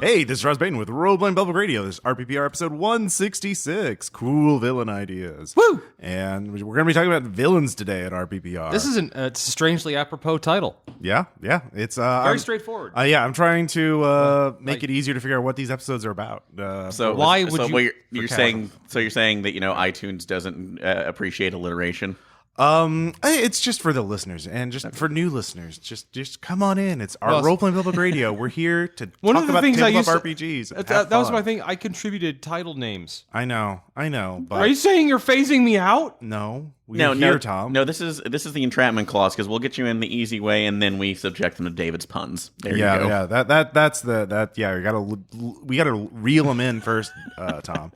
Hey, this is Ross Bain with Roleplaying Public Radio. This is RPPR episode 166. Cool villain ideas. Woo! And we're going to be talking about villains today at RPPR. This is it's a strangely apropos title. Yeah. It's Very straightforward. Yeah, I'm trying to make it easier to figure out what these episodes are about. So why would you? You're saying that iTunes doesn't appreciate alliteration? It's just for the listeners and just for new listeners. Just come on in. It's our Roleplaying Public Radio. We're here to talk about tabletop RPGs. That was my thing. I contributed title names. I know. But Are you saying you're phasing me out? No. We're here, Tom. No, this is the entrapment clause because we'll get you in the easy way, and then we subject them to David's puns. There you go. Yeah. That's the. Yeah, we gotta reel them in first, Tom.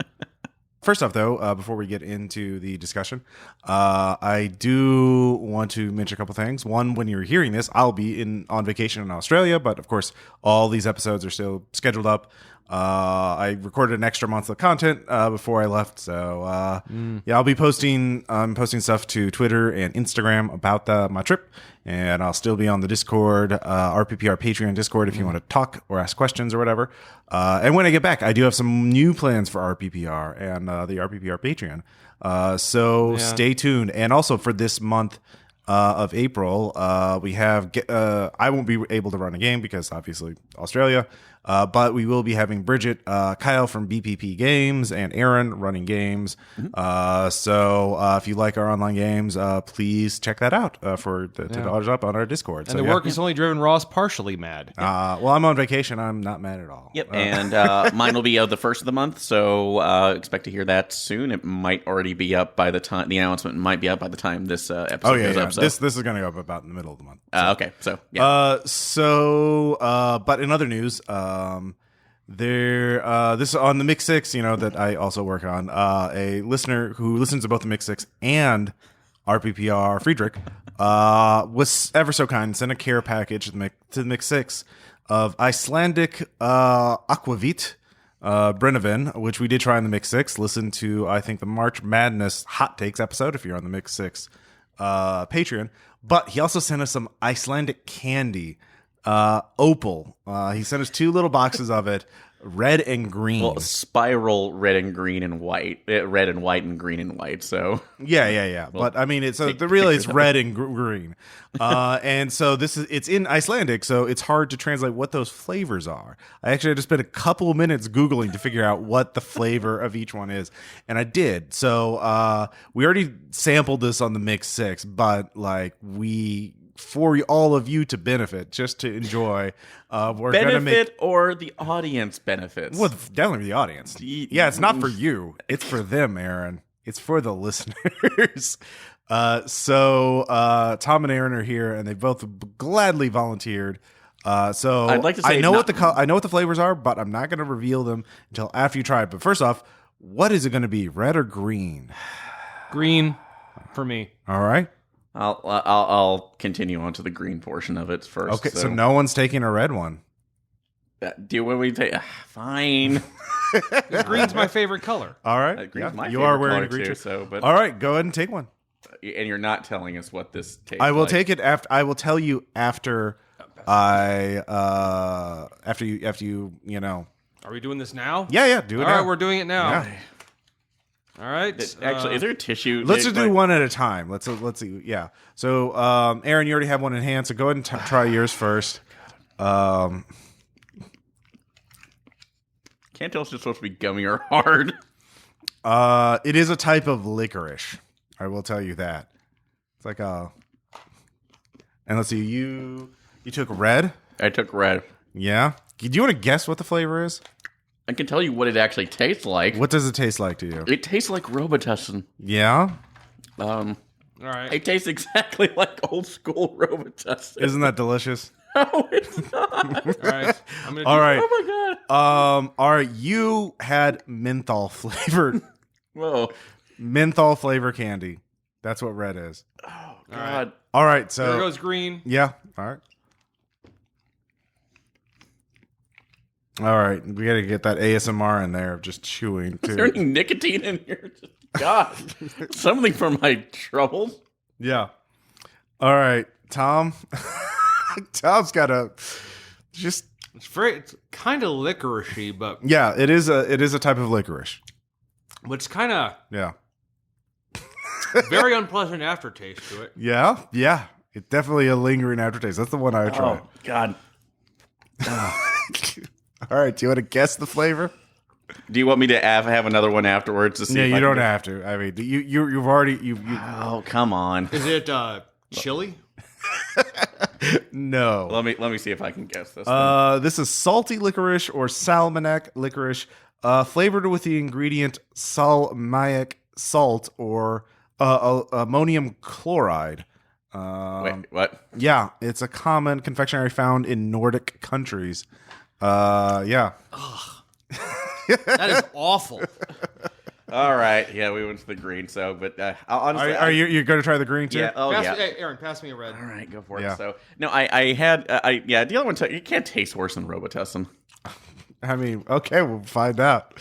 First off, though, before we get into the discussion, I do want to mention a couple things. One, when you're hearing this, I'll be on vacation in Australia, but of course, all these episodes are still scheduled up. I recorded an extra month of content before I left, so yeah, I'll be posting stuff to Twitter and Instagram about my trip, and I'll still be on the Discord, RPPR Patreon Discord if you want to talk or ask questions or whatever. And when I get back, I do have some new plans for RPPR and the RPPR Patreon. So stay tuned. And also for this month of April, we have I won't be able to run a game because obviously Australia. But we will be having Bridget, Kyle from BPP Games, and Aron running games. So if you like our online games, please check that out for the $2 up on our Discord. And the work has only driven Ross partially mad. Well, I'm on vacation. I'm not mad at all. Yep, and mine will be out the first of the month, so expect to hear that soon. It might already be up by the time the announcement might be up by the time this episode goes up. So. This is going to go up about in the middle of the month. Okay, so yeah. But in other news, this is on the Mix 6, that I also work on. A listener who listens to both the Mix 6 and RPPR, Friedrich, was ever so kind and sent a care package to the Mix 6 of Icelandic aquavit Brennivin, which we did try in the Mix 6. Listen to, I think, the March Madness Hot Takes episode if you're on the Mix 6 Patreon. But he also sent us some Icelandic candy. Opal. He sent us 2 little boxes of it, red and green. Well, spiral red and green and white, red and white and green and white. So yeah. Well, but I mean, it's red and green, and so it's in Icelandic, so it's hard to translate what those flavors are. I actually had to spend a couple of minutes Googling to figure out what the flavor of each one is, and I did. So we already sampled this on the Mix 6, but for all of you to benefit, just to enjoy. We're benefit or the audience benefits? Well, definitely the audience. Yeah, it's not for you. It's for them, Aaron. It's for the listeners. So Tom and Aaron are here, and they both gladly volunteered. So I'd like to say I know what the flavors are, but I'm not going to reveal them until after you try it. But first off, what is it going to be, red or green? Green for me. All right. I'll continue on to the green portion of it first. Okay, so no one's taking a red one. Do you want me to take? Fine. Green's my favorite color. All right, green's my you favorite are wearing color a green too. shirt. So, but all right, go ahead and take one. And you're not telling us what this tastes. I will like. take it after. I will tell you after. After you. Are we doing this now? Yeah. Do it. All now. right, we're doing it now. Yeah. All right. Actually, is there a tissue? Let's just do one at a time. Let's see. Yeah. So, Aaron, you already have one in hand, so go ahead and try yours first. Can't tell if it's supposed to be gummy or hard. It is a type of licorice. I will tell you that. It's like a. And let's see. You took red. I took red. Yeah. Do you want to guess what the flavor is? I can tell you what it actually tastes like. What does it taste like to you? It tastes like Robitussin. Yeah? All right. It tastes exactly like old school Robitussin. Isn't that delicious? No, it's not. All right. All right. Oh my god. All right. You had menthol flavored. Whoa. Menthol flavor candy. That's what red is. Oh god. All right. So there goes green. Yeah. All right. All right, we got to get that ASMR in there of just chewing too. Is there any nicotine in here? God, something for my troubles. Yeah. All right, Tom. Tom's got to just It's kind of licoricey, but Yeah, it is a type of licorice. it's kind of Yeah. very unpleasant aftertaste to it. Yeah. Yeah. It's definitely a lingering aftertaste. That's the one I tried. Oh God. All right. Do you want to guess the flavor? Do you want me to have another one afterwards to see? Yeah, if you I don't can have to. I mean, you've already you. Oh, come on. Is it chili? No. Let me see if I can guess this. This is salty licorice or salmoniac licorice, flavored with the ingredient salmiac salt or ammonium chloride. Wait, what? Yeah, it's a common confectionery found in Nordic countries. Yeah. That is awful. All right, yeah, we went to the green. So, but honestly, Are you going to try the green too? Yeah. Oh, yeah. Hey, Aaron, pass me a red. All right, go for it. Yeah. So, no, I had, the other one. You can't taste worse than Robitussin. I mean, okay, we'll find out.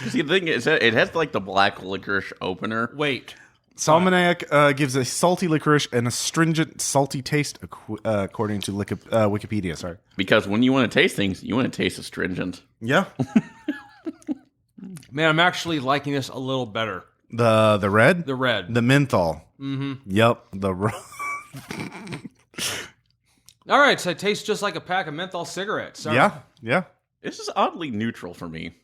See, the thing is, it has like the black licorice opener. Wait. Salmoniac gives a salty licorice and a stringent, salty taste, according to Wikipedia. Sorry. Because when you want to taste things, you want to taste astringent. Yeah. Man, I'm actually liking this a little better. The red? The red. The menthol. Mm-hmm. Yep. All right, so it tastes just like a pack of menthol cigarettes. Sorry. Yeah. Yeah. This is oddly neutral for me.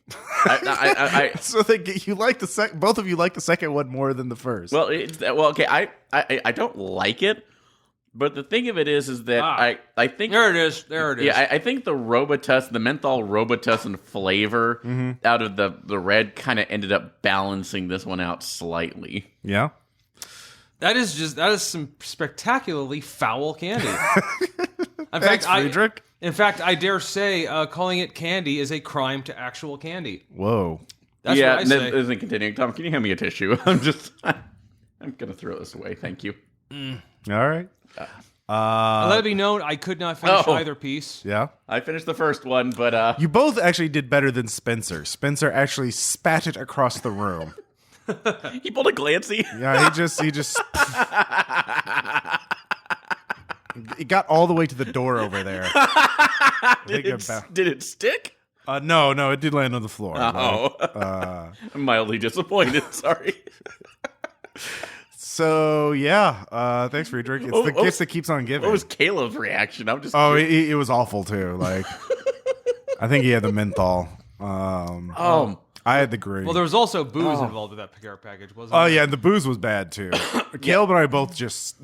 I So you like both of you like the second one more than the first. well, okay. I don't like it, but the thing of it is that I think There it is. There it is. Yeah, I think the Robitussin, the menthol Robitussin flavor out of the red kind of ended up balancing this one out slightly. Yeah. That is some spectacularly foul candy. Thanks, Friedrich. In fact, I dare say calling it candy is a crime to actual candy. Whoa. That's what I say. Isn't continuing. Tom, can you hand me a tissue? I'm gonna throw this away. Thank you. All right. Let it be known, I could not finish Oh. either piece. Yeah. I finished the first one, but You both actually did better than Spencer. Spencer actually spat it across the room. he pulled a Glancy. Yeah, he just it got all the way to the door over there. Did it stick? No, it did land on the floor. Oh, I'm mildly disappointed. Sorry. So yeah, thanks, Friedrich. It's the gift that keeps on giving. What was Caleb's reaction? I'm just. Oh, it was awful too. Like, I think he had the menthol. I had the green. Well, there was also booze involved with that care package, wasn't Oh there? yeah, and the booze was bad too. Caleb and I both just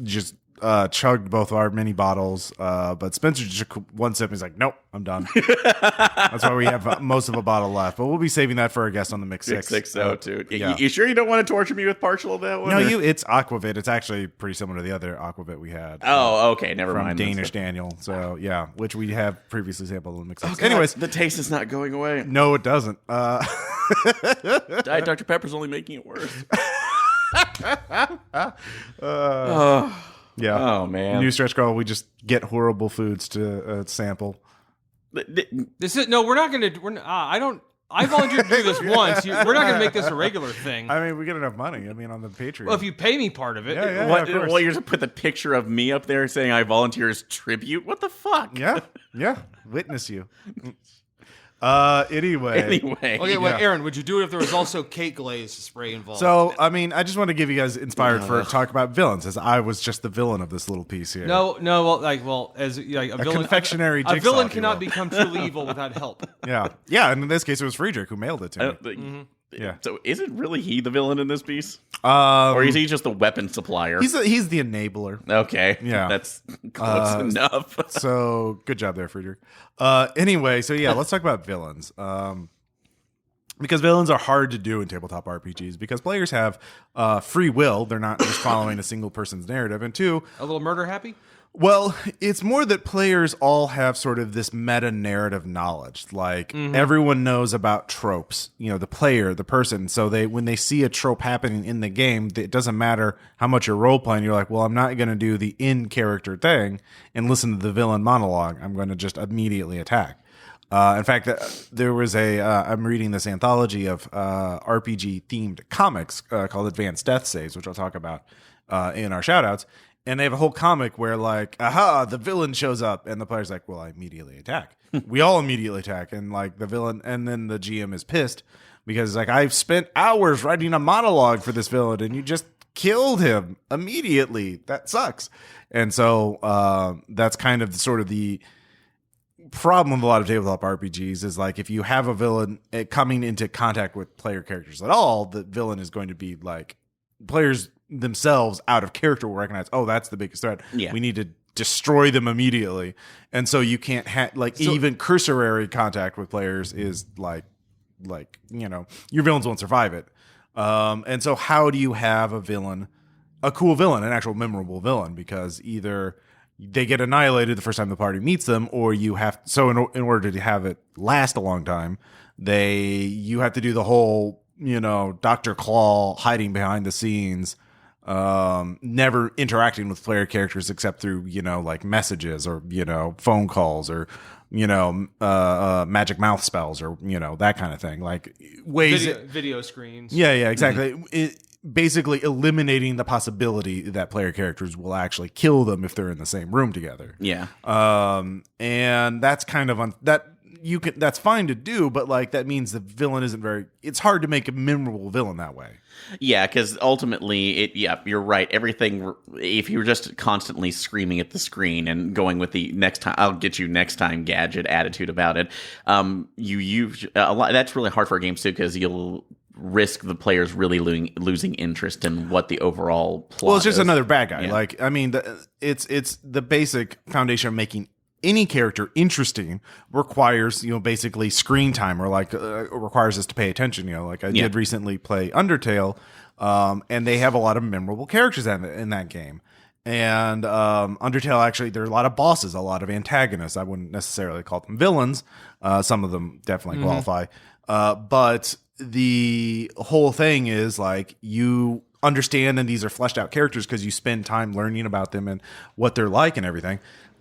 chugged both our mini bottles, but Spencer just took one sip and he's like, "Nope, I'm done." That's why we have most of a bottle left, but we'll be saving that for our guest on the Mix Six. Too. Yeah. You sure you don't want to torture me with partial of that one? No, or- it's Aquavit. It's actually pretty similar to the other Aquavit we had. Oh, okay. Never from mind. Danish Daniel. So yeah, which we have previously sampled in the Mix Six. Anyways, the taste is not going away. no, it doesn't. Diet Dr. Pepper's only making it worse. Yeah. Oh man. New stretch goal. We just get horrible foods to sample. This is no. We're not going to. I don't. I volunteered to do this once. We're not going to make this a regular thing. I mean, we get enough money. I mean, on the Patreon. Well, if you pay me part of it. Yeah, What? of course. Well, you're just put the picture of me up there saying I volunteer as tribute. What the fuck? Yeah. Witness you. Anyway. Anyway. Okay, well, Yeah. Aaron, would you do it if there was also cake glaze spray involved? So, I mean, I just want to give you guys inspired for talk about villains, as I was just the villain of this little piece here. no, as like a villain, confectionary a jigsaw, villain if you cannot will. become truly evil without help. Yeah, and in this case, it was Friedrich who mailed it to me. Yeah. So is it really he the villain in this piece? Or Or is he just the weapon supplier? he's the enabler. Okay. Yeah. That's close enough. So good job there, Friedrich. Anyway, so yeah, let's talk about villains. Because villains are hard to do in tabletop RPGs because players have free will. They're not just following a single person's narrative. And two, A little murder happy? well, it's more that players all have sort of this meta narrative knowledge. Like everyone knows about tropes, the player, the person. So when they see a trope happening in the game, it doesn't matter how much you're role playing. You're like, well, I'm not going to do the in character thing and listen to the villain monologue. I'm going to just immediately attack. In fact, there was I'm reading this anthology of RPG themed comics called Advanced Death Saves, which I'll talk about in our shout outs. And they have a whole comic where like, aha, the villain shows up, and the player's like, well, I immediately attack. We all immediately attack, and like the villain, and then the GM is pissed because like I've spent hours writing a monologue for this villain, and you just killed him immediately. That sucks. And so that's kind of sort of the problem with a lot of tabletop RPGs is like if you have a villain coming into contact with player characters at all, the villain is going to be like players themselves out of character will recognize, oh, that's the biggest threat. Yeah. We need to destroy them immediately. And so you can't have like even cursory contact with players is like your villains won't survive it. And so how do you have a cool villain, an actual memorable villain? Because either they get annihilated the first time the party meets them, or you have in order to have it last a long time, you have to do the whole Dr. Claw hiding behind the scenes, never interacting with player characters except through like messages or phone calls or magic mouth spells or that kind of thing, like ways video screens. Yeah, exactly. Mm-hmm. Basically eliminating the possibility that player characters will actually kill them if they're in the same room together. Yeah. And that's kind of that's fine to do, but like that means the villain it's hard to make a memorable villain that way. Yeah, because ultimately, you're right. Everything, if you're just constantly screaming at the screen and going with the next time, I'll get you next time gadget attitude about it, that's really hard for games too, because you'll risk the players really losing interest in what the overall plot Well, it's just is. another bad guy. Yeah. Like, I mean, it's the basic foundation of making any character interesting requires, basically screen time, or like requires us to pay attention. Like I did recently play Undertale, and they have a lot of memorable characters in that game. And Undertale, actually, there are a lot of bosses, a lot of antagonists. I wouldn't necessarily call them villains. Some of them definitely qualify. But the whole thing is like you understand, and these are fleshed out characters because you spend time learning about them and what they're like and everything.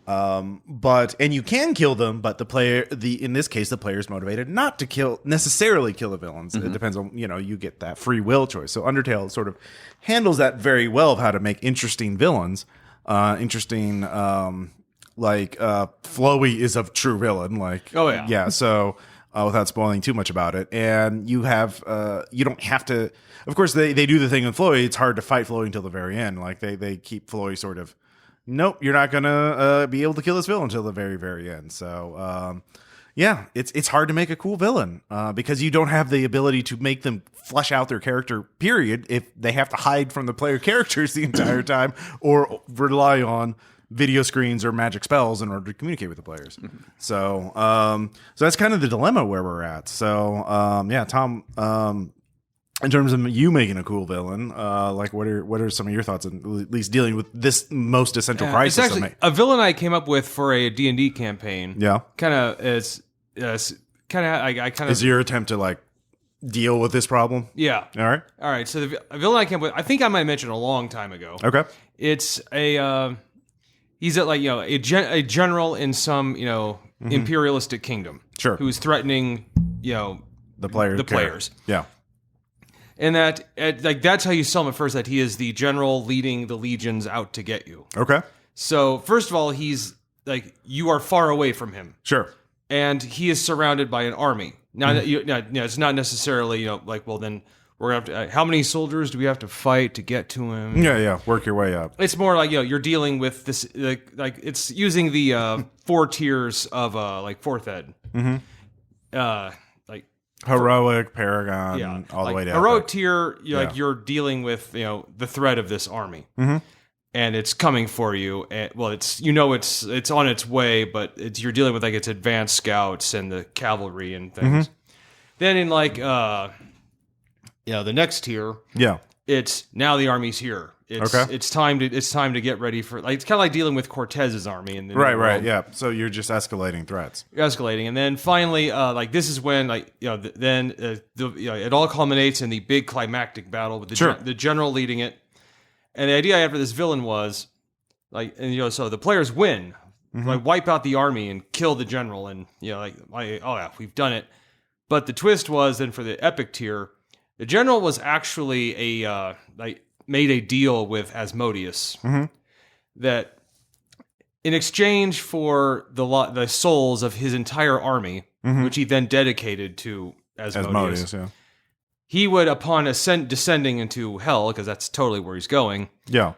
And you can kill them, but in this case, the player is motivated not to necessarily kill the villains. Mm-hmm. It depends on, you get that free will choice. So Undertale sort of handles that very well, of how to make interesting villains, Flowey is a true villain. Like, oh yeah. Yeah. So, without spoiling too much about it. And you don't have to, of course they do the thing with Flowey. It's hard to fight Flowey until the very end. Like they keep Flowey sort of, nope, you're not gonna be able to kill this villain until the very, very end. So, it's hard to make a cool villain because you don't have the ability to make them flesh out their character, period, if they have to hide from the player characters the entire time or rely on video screens or magic spells in order to communicate with the players. Mm-hmm. So that's kind of the dilemma where we're at. So, Tom, in terms of you making a cool villain, like what are some of your thoughts on at least dealing with this most essential crisis? It's actually a villain I came up with for a D&D campaign. Yeah, kind of is I kind of is your attempt to like deal with this problem. Yeah. All right. So a villain I came up with, I think I might have mentioned a long time ago. Okay. It's he's a general in some imperialistic kingdom. Sure. Who's threatening the players. Yeah. And that's how you sell him at first, that he is the general leading the legions out to get you. Okay. So first of all, he's like, you are far away from him. Sure. And he is surrounded by an army. Now, it's not necessarily, well, then we're going to have to, how many soldiers do we have to fight to get to him? Yeah. Work your way up. It's more like, you're dealing with this, like it's using the 4 tiers of, like 4th ed. Mm-hmm. Heroic, Paragon, all the way down. Heroic tier, you're dealing with the threat of this army, and it's coming for you. And, well, it's on its way, but you're dealing with like its advanced scouts and the cavalry and things. Then in the next tier, it's now the army's here. It's time to get ready for, like, it's kind of like dealing with Cortez's army in the right, yeah. So you're just escalating threats. And then finally, this is when it all culminates in the big climactic battle with the general leading it. And the idea I had for this villain was so the players win, wipe out the army and kill the general, and we've done it. But the twist was then for the epic tier, the general was actually made a deal with Asmodeus. that in exchange for the souls of his entire army, which he then dedicated to Asmodeus, he would, upon descending into hell, because that's totally where he's going. Yeah.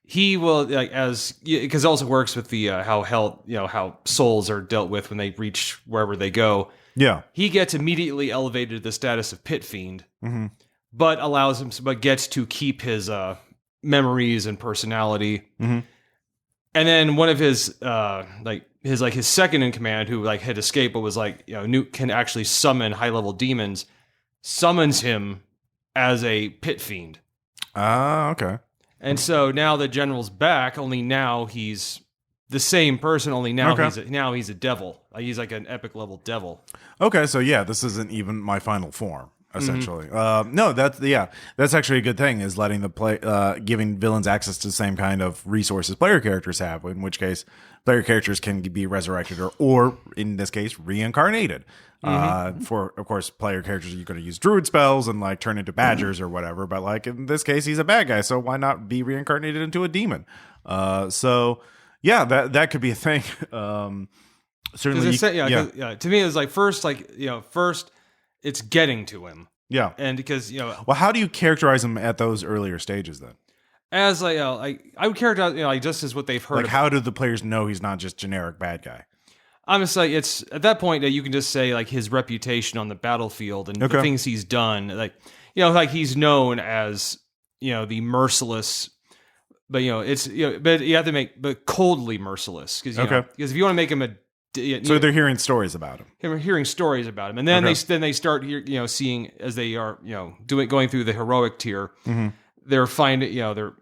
He will, because it also works with the how hell, how souls are dealt with when they reach wherever they go. Yeah. He gets immediately elevated to the status of pit fiend, but gets to keep his memories and personality. And then one of his his second in command, who had escaped but was can actually summon high level demons, summons him as a pit fiend. Okay. And so now the general's back, only now he's the same person, only now he's a devil. He's like an epic level devil. Okay, so yeah, this isn't even my final form, essentially. No, that's actually a good thing, is letting the giving villains access to the same kind of resources player characters have, in which case player characters can be resurrected or in this case, reincarnated. For, of course, player characters, you're going to use druid spells and turn into badgers or whatever. But in this case, he's a bad guy, so why not be reincarnated into a demon? So yeah, that could be a thing. Certainly, to me, it's first it's getting to him. Yeah, and because well, how do you characterize him at those earlier stages then? As I would characterize just as what they've heard. How do the players know he's not just generic bad guy? I'm just it's at that point that you can just say his reputation on the battlefield and the things he's done, he's known as the merciless, but but you have to make coldly merciless, because if you want to make him so they're hearing stories about him. Hearing stories about him, and then they start seeing, as they are going through the heroic tier, they're finding their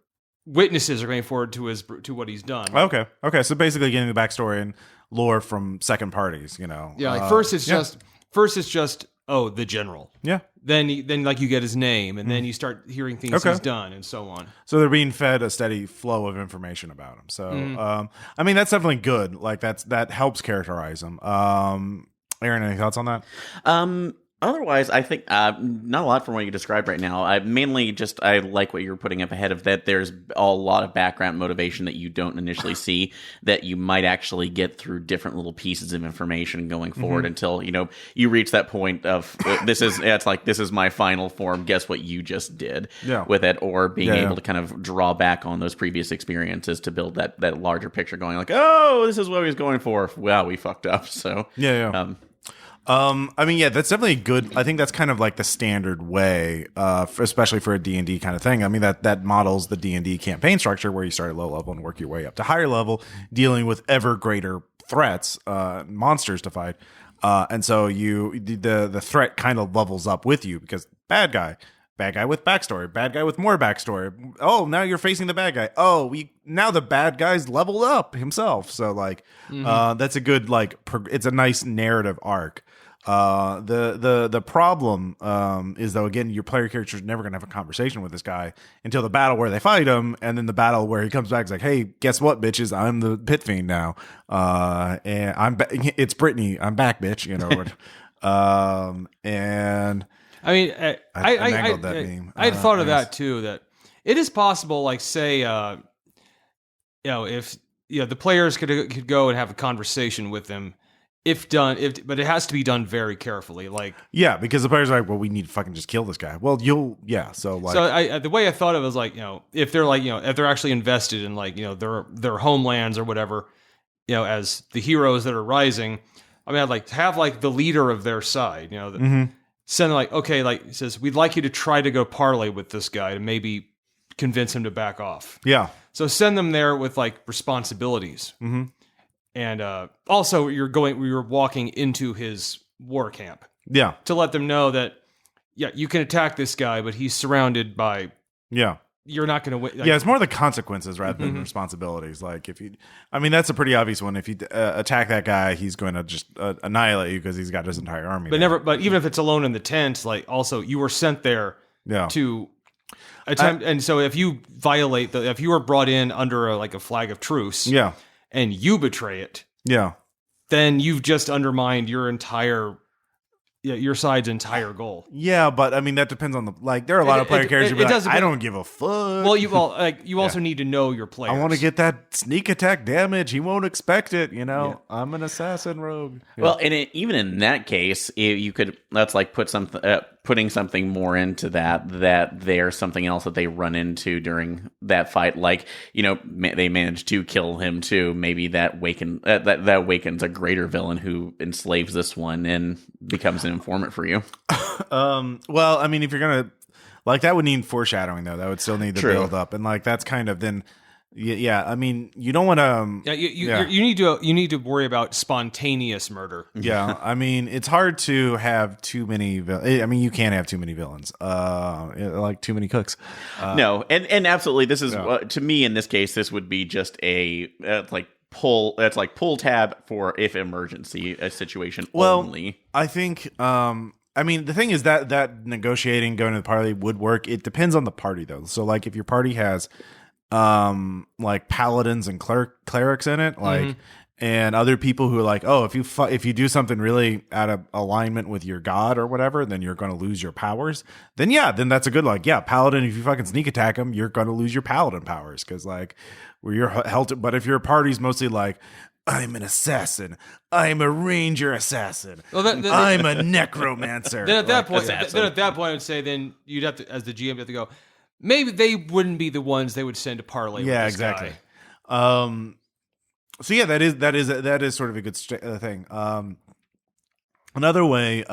witnesses are going forward to what he's done. Okay, so basically getting the backstory and lore from second parties, first it's just the general. Yeah. Then you get his name, and then you start hearing things he's done, and so on. So they're being fed a steady flow of information about him. So I mean, that's definitely good. That helps characterize him. Aaron, any thoughts on that? Otherwise, I think not a lot from what you described right now. I like what you were putting up ahead of that. There's a lot of background motivation that you don't initially see, that you might actually get through different little pieces of information going forward until you reach that point of this is my final form. Guess what you just did with it, or being able to kind of draw back on those previous experiences to build that larger picture. Going oh, this is what he was going for. Wow, we fucked up. So I mean, that's definitely good. I think that's kind of the standard way, especially for a D&D kind of thing. I mean, that models the D&D campaign structure, where you start at low level and work your way up to higher level, dealing with ever greater threats, monsters to fight. And so the threat kind of levels up with you, because bad guy with backstory, bad guy with more backstory. Oh, now you're facing the bad guy. Oh, now the bad guy's leveled up himself. So that's a good, it's a nice narrative arc. The problem is, though, again, your player character is never going to have a conversation with this guy until the battle where they fight him, and then the battle where he comes back is hey, guess what, bitches? I'm the pit fiend now, and it's Brittany. I'm back, bitch. And I mean, I that meme. I had thought of that too. That it is possible, say, if the players could go and have a conversation with them. But it has to be done very carefully. Because the players are well, we need to fucking just kill this guy. Well, So the way I thought of it was if they're if they're actually invested in their homelands or whatever, as the heroes that are rising. I mean, I'd have the leader of their side, send he says, we'd like you to try to go parley with this guy to maybe convince him to back off. Yeah. So send them there with responsibilities. And also, we were walking into his war camp. Yeah. To let them know that, you can attack this guy, but he's surrounded by. Yeah. You're not going to win. It's more the consequences rather than responsibilities. That's a pretty obvious one. If you attack that guy, he's going to just annihilate you because he's got his entire army. But even if it's alone in the tent, also you were sent there to attempt. And so if you violate if you were brought in under a flag of truce. Yeah. And you betray it, then you've just undermined your entire, your side's entire goal. Yeah, but I mean that depends on the there are a lot of player characters who be like, I don't give a fuck. Well, you also need to know your players. I want to get that sneak attack damage. He won't expect it. I'm an assassin rogue. Yeah. Well, and even in that case, you could putting something more into that there's something else that they run into during that fight. Like they manage to kill him too. Maybe that awakens a greater villain who enslaves this one and becomes an informant for you. Well, I mean, if you're gonna that would need foreshadowing though. That would still need to build up, and that's kind of then. Yeah, I mean, you don't want to. You need to worry about spontaneous murder. Yeah, I mean, it's hard to have too many. I mean, you can't have too many villains. Like too many cooks. No, and absolutely, this is to me in this case, this would be just a pull. That's like pull tab for if emergency situation only. I think. I mean, the thing is that negotiating going to the party would work. It depends on the party though. So if your party has paladins and clerics in it, and other people who are like, oh, if you do something really out of alignment with your god or whatever, then you're going to lose your powers. Then that's a good paladin. If you fucking sneak attack them, you're going to lose your paladin powers because where you're held. But if your party's mostly I'm an assassin. I'm a ranger assassin. I'm a necromancer. Then at that point, I would say then you'd have to, as the GM, you have to go. Maybe they wouldn't be the ones they would send to parlay. Yeah, with this exactly. Guy. So yeah, that is sort of a good thing. Another way,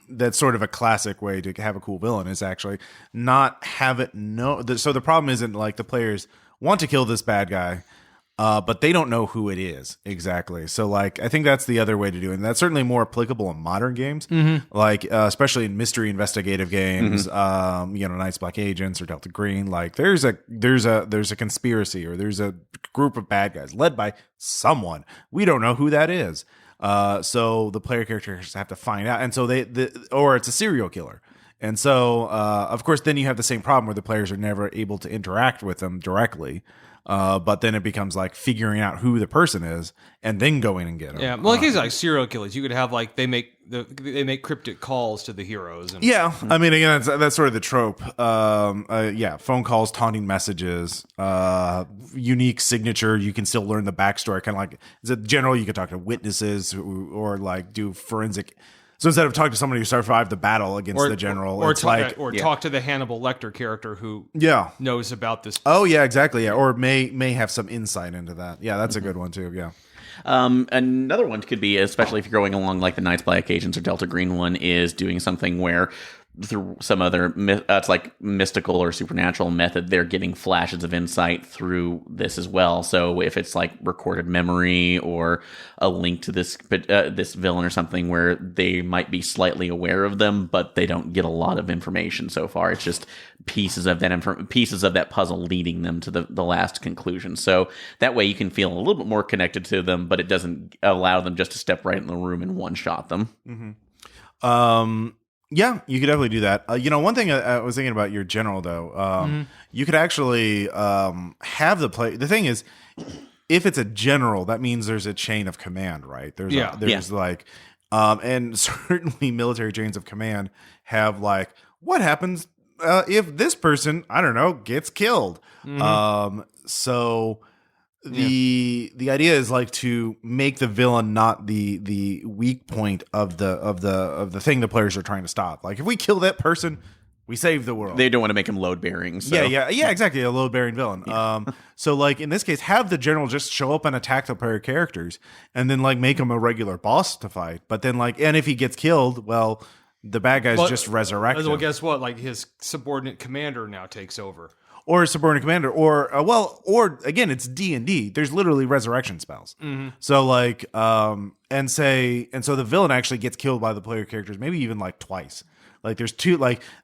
that's sort of a classic way to have a cool villain is actually not have it so the problem isn't the players want to kill this bad guy. But they don't know who it is exactly. So I think that's the other way to do it. And that's certainly more applicable in modern games, especially in mystery investigative games, Night's Black Agents or Delta Green. There's a conspiracy or there's a group of bad guys led by someone. We don't know who that is. So the player characters have to find out. And so or it's a serial killer. And so, of course, then you have the same problem where the players are never able to interact with them directly. But then it becomes figuring out who the person is and then going and get them. Yeah, well, cases like serial killers, you could have they make cryptic calls to the heroes. And, yeah, I mean, again, that's sort of the trope. Phone calls, taunting messages, unique signature. You can still learn the backstory. Kind of as a general, you could talk to witnesses or do forensic. So instead of talking to somebody who survived the battle against the general, talk to the Hannibal Lecter character who knows about this. Oh yeah, exactly. Yeah, or may have some insight into that. Yeah, that's a good one too. Yeah. Another one could be, especially if you're going along the Night's Black Agents or Delta Green one, is doing something where through some other it's mystical or supernatural method, they're getting flashes of insight through this as well. So if it's recorded memory or a link to this villain or something where they might be slightly aware of them, but they don't get a lot of information so far. It's just pieces of that puzzle leading them to the last conclusion. So that way you can feel a little bit more connected to them, but it doesn't allow them just to step right in the room and one shot them. Mm-hmm. Yeah, you could definitely do that. One thing I was thinking about your general though, you could actually have the play. The thing is, if it's a general, that means there's a chain of command, right? There's and certainly military chains of command have what happens if this person, I don't know, gets killed. So the idea is to make the villain not the weak point of the thing the players are trying to stop. If we kill that person, we save the world. They don't want to make him load bearing. So. Yeah, exactly. A load bearing villain. Yeah. So in this case, have the general just show up and attack the player characters, and then make him a regular boss to fight. But then and if he gets killed, well, the bad guys just resurrect him. Well, guess what? His subordinate commander now takes over. Or a subordinate commander, or again, it's D&D. There's literally resurrection spells. Mm-hmm. So so the villain actually gets killed by the player characters, maybe even twice. There's two,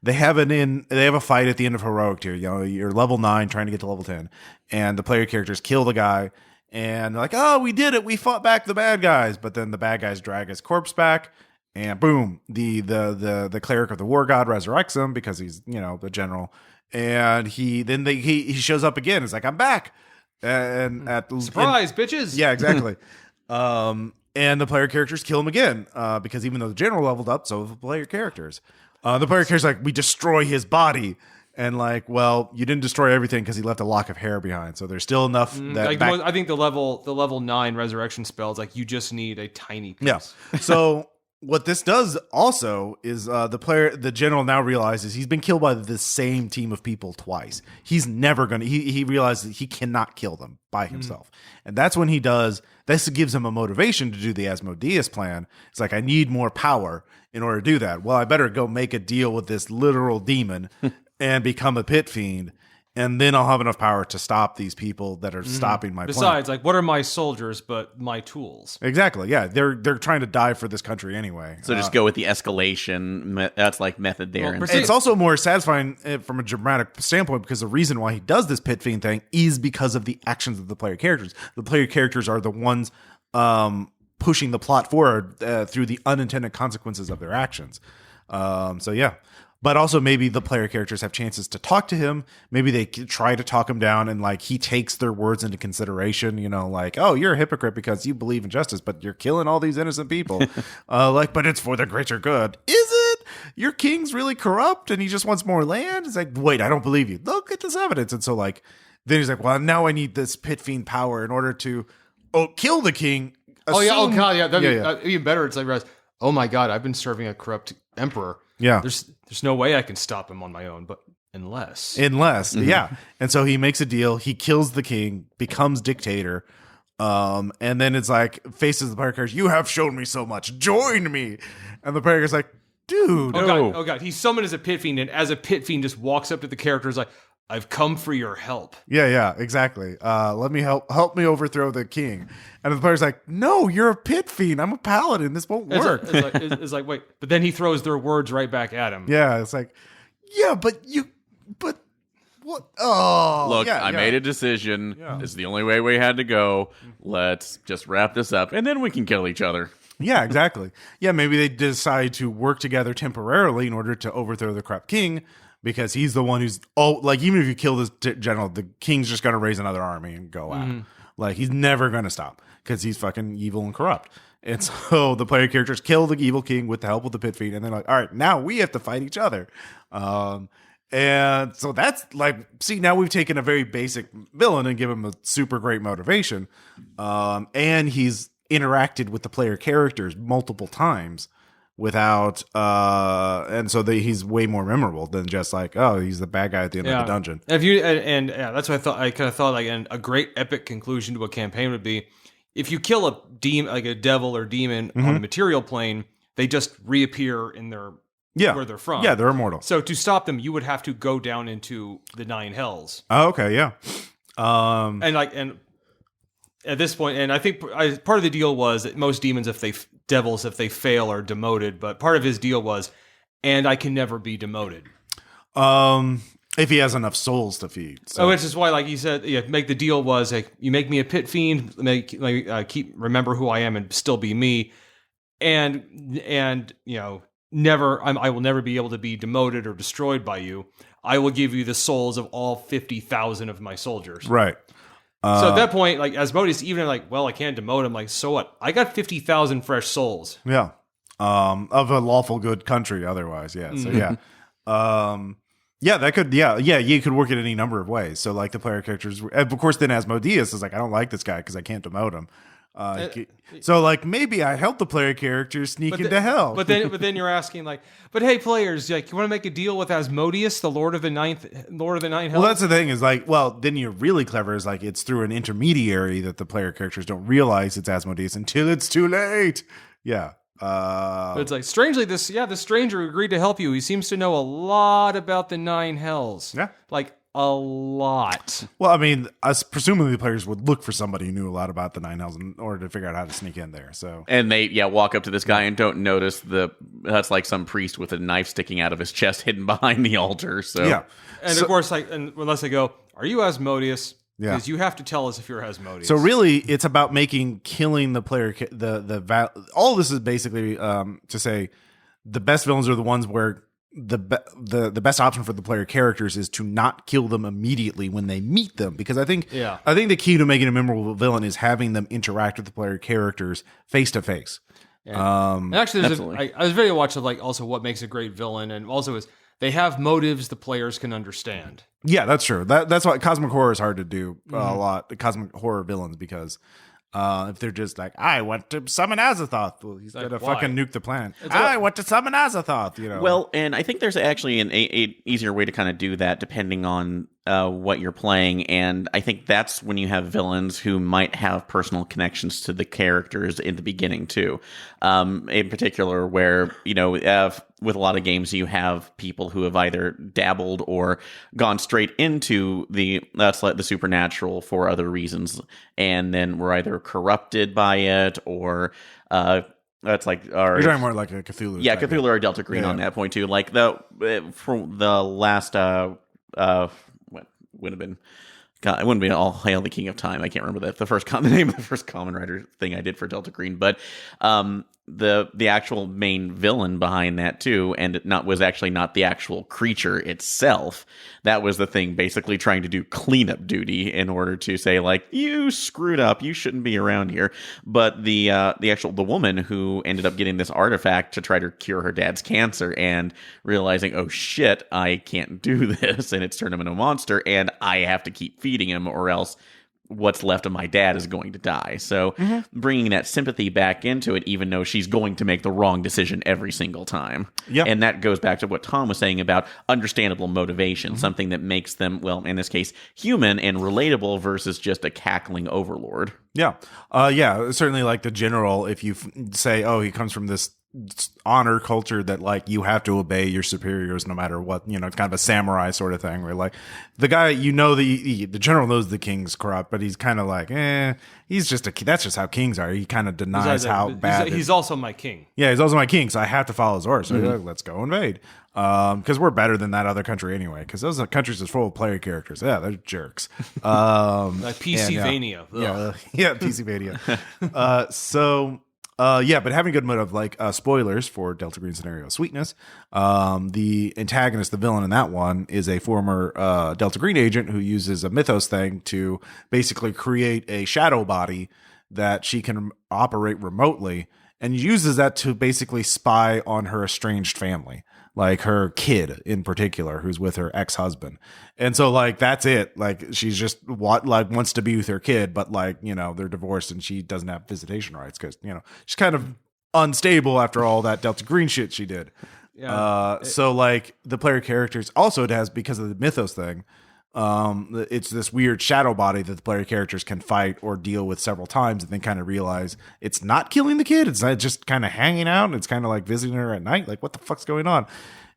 they have a fight at the end of heroic tier. You're level 9 trying to get to level 10, and the player characters kill the guy, and they're oh, we did it, we fought back the bad guys, but then the bad guys drag his corpse back. And boom, the cleric of the war god resurrects him because he's the general. And he shows up again. It's I'm back, and at surprise, bitches. Yeah, exactly. And the player characters kill him again, because even though the general leveled up, so have the player characters. The player characters like, we destroy his body. And like, well, you didn't destroy everything because he left a lock of hair behind. So there's still enough that like I think the level 9 resurrection spells, like you just need a tiny piece. Yeah. So what this does also is the general now realizes he's been killed by the same team of people twice. He's never going to, he realizes he cannot kill them by himself. And that's when he does, this gives him a motivation to do the Asmodeus plan. It's like, I need more power in order to do that. Well, I better go make a deal with this literal demon and become a pit fiend, and then I'll have enough power to stop these people that are stopping my plan. Besides, like, what are my soldiers but my tools? Exactly, yeah. They're trying to die for this country anyway. So just go with the escalation. That's like method there. Well, it's also more satisfying from a dramatic standpoint, because the reason why he does this pit fiend thing is because of the actions of the player characters. The player characters are the ones pushing the plot forward through the unintended consequences of their actions. So yeah. But also maybe the player characters have chances to talk to him. Maybe they try to talk him down, and like he takes their words into consideration, you know, like, oh, you're a hypocrite because you believe in justice, but you're killing all these innocent people. But it's for the greater good. Is it? Your king's really corrupt and he just wants more land? It's like, wait, I don't believe you. Look at this evidence. And so like, then he's like, well, now I need this pit fiend power in order to kill the king. Oh god, yeah. That'd be even better. It's like, oh my god, I've been serving a corrupt emperor. Yeah. There's no way I can stop him on my own, but unless. Yeah. And so he makes a deal. He kills the king, becomes dictator. And then it's like, faces the player characters, you have shown me so much. Join me. And the player character's like, dude. Oh god. He's summoned as a pit fiend, and as a pit fiend just walks up to the characters like, I've come for your help. Yeah, exactly. Let me help me overthrow the king. And the player's like, no, you're a pit fiend. I'm a paladin. This won't work. It's like, wait. But then he throws their words right back at him. Yeah, it's like, yeah, but what? Oh, look, I made a decision. Yeah. This is the only way we had to go. Let's just wrap this up, and then we can kill each other. Yeah, exactly. Yeah, maybe they decide to work together temporarily in order to overthrow the corrupt king, because he's the one who's, even if you kill this general, the king's just going to raise another army and go out. Like, he's never going to stop because he's fucking evil and corrupt. And so the player characters kill the evil king with the help of the pit fiend, and they're like, all right, now we have to fight each other. And so that's like, see, now we've taken a very basic villain and given him a super great motivation. And he's interacted with the player characters multiple times without and so he's way more memorable than just like, oh, he's the bad guy at the end of the dungeon. If you and that's what I kind of thought, like, and a great epic conclusion to a campaign would be, if you kill a demon, like a devil or demon on the material plane, they just reappear in their where they're from. Yeah, they're immortal. So to stop them, you would have to go down into the 9 hells. Oh, okay, yeah. And at this point, and I think part of the deal was that most demons, if they fail, are demoted. But part of his deal was, and I can never be demoted. If he has enough souls to feed. So. Which is why, like he said, make the deal was, like, you make me a pit fiend, remember who I am and still be me, and never, I will never be able to be demoted or destroyed by you. I will give you the souls of all 50,000 of my soldiers. Right. So at that point, like, Asmodeus, even like, well, I can't demote him. Like, so what? I got 50,000 fresh souls. Yeah. Of a lawful good country otherwise. Yeah. So yeah. You could work it any number of ways. So like the player characters, of course, then Asmodeus is like, I don't like this guy because I can't demote him. So like, maybe I help the player characters sneak into hell. But then you're asking, like, but hey, players, like, you want to make a deal with Asmodeus, the Lord of the Nine Hells? Well, that's the thing is like, well, then you're really clever is like, it's through an intermediary that the player characters don't realize it's Asmodeus until it's too late. Yeah. But it's like, strangely, this stranger who agreed to help you, he seems to know a lot about the 9 hells. Yeah. Like, a lot. Well, I mean, presumably the players would look for somebody who knew a lot about the 9 hells in order to figure out how to sneak in there. So, and they walk up to this guy and don't notice that's like some priest with a knife sticking out of his chest, hidden behind the altar. So yeah, and of course, like, unless they go, "Are you Asmodeus?" Yeah. Because you have to tell us if you're Asmodeus. So really, it's about killing the player. All this is basically to say the best villains are the ones where the best option for the player characters is to not kill them immediately when they meet them, because I think the key to making a memorable villain is having them interact with the player characters face to face. And actually, I was very watching like also what makes a great villain, and also is they have motives the players can understand. Yeah, that's true. That's why cosmic horror is hard to do a lot. The cosmic horror villains, because if they're just like, I want to summon Azathoth, well, he's gonna fucking nuke the planet. I want to summon Azathoth, you know. Well, and I think there's actually an easier way to kind of do that depending on what you're playing, and I think that's when you have villains who might have personal connections to the characters in the beginning too. In particular, where with a lot of games, you have people who have either dabbled or gone straight into the supernatural for other reasons, and then were either corrupted by it or that's like you're talking more like a Cthulhu. Yeah, Cthulhu or Delta Green on that point too. Like from the last what would have been. God, it wouldn't be All Hail the King of Time. I can't remember the name of the first Common Rider thing I did for Delta Green, but the actual main villain behind that too, and was actually not the actual creature itself. That was the thing, basically trying to do cleanup duty in order to say like, you screwed up, you shouldn't be around here. But the woman who ended up getting this artifact to try to cure her dad's cancer and realizing, oh shit, I can't do this, and it's turned him into a monster, and I have to keep feeding him or else what's left of my dad is going to die. So bringing that sympathy back into it, even though she's going to make the wrong decision every single time. Yep. And that goes back to what Tom was saying about understandable motivation, something that makes them, well, in this case, human and relatable versus just a cackling overlord. Yeah. Certainly like the general, if you say, oh, he comes from this honor culture that like you have to obey your superiors no matter what, it's kind of a samurai sort of thing where like the guy, the general knows the king's corrupt, but he's kind of like, that's just how kings are. He kind of denies how bad he's also my king. Yeah, he's also my king, so I have to follow his orders. So like, let's go invade. Because we're better than that other country anyway, because those countries are full of player characters. Yeah, they're jerks. Like PC-vania. PC-vania. But having a good motive, like spoilers for Delta Green Scenario Sweetness, the antagonist, the villain in that one, is a former Delta Green agent who uses a mythos thing to basically create a shadow body that she can operate remotely, and uses that to basically spy on her estranged family, like her kid in particular, who's with her ex-husband. And so like, that's it. Like she's just wants to be with her kid, but like, they're divorced and she doesn't have visitation rights because, she's kind of unstable after all that Delta Green shit she did. Yeah. So like the player characters also, it has, because of the mythos thing, it's this weird shadow body that the player characters can fight or deal with several times and then kind of realize it's not killing the kid. It's not just kind of hanging out. It's kind of like visiting her at night. Like, what the fuck's going on?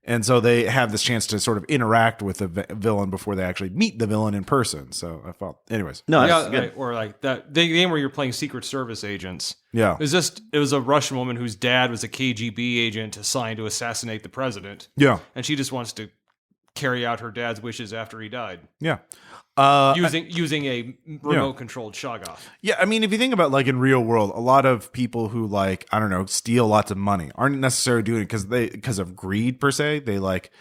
And so they have this chance to sort of interact with the villain before they actually meet the villain in person. So I felt, anyways. No, good. Or like that the game where you're playing Secret Service agents. Yeah. It was a Russian woman whose dad was a KGB agent assigned to assassinate the president. Yeah. And she just wants to carry out her dad's wishes after he died. Yeah. Using a remote controlled Shoggoth. Yeah, I mean, if you think about like in real world, a lot of people who like, I don't know, steal lots of money aren't necessarily doing it because of greed per se. They like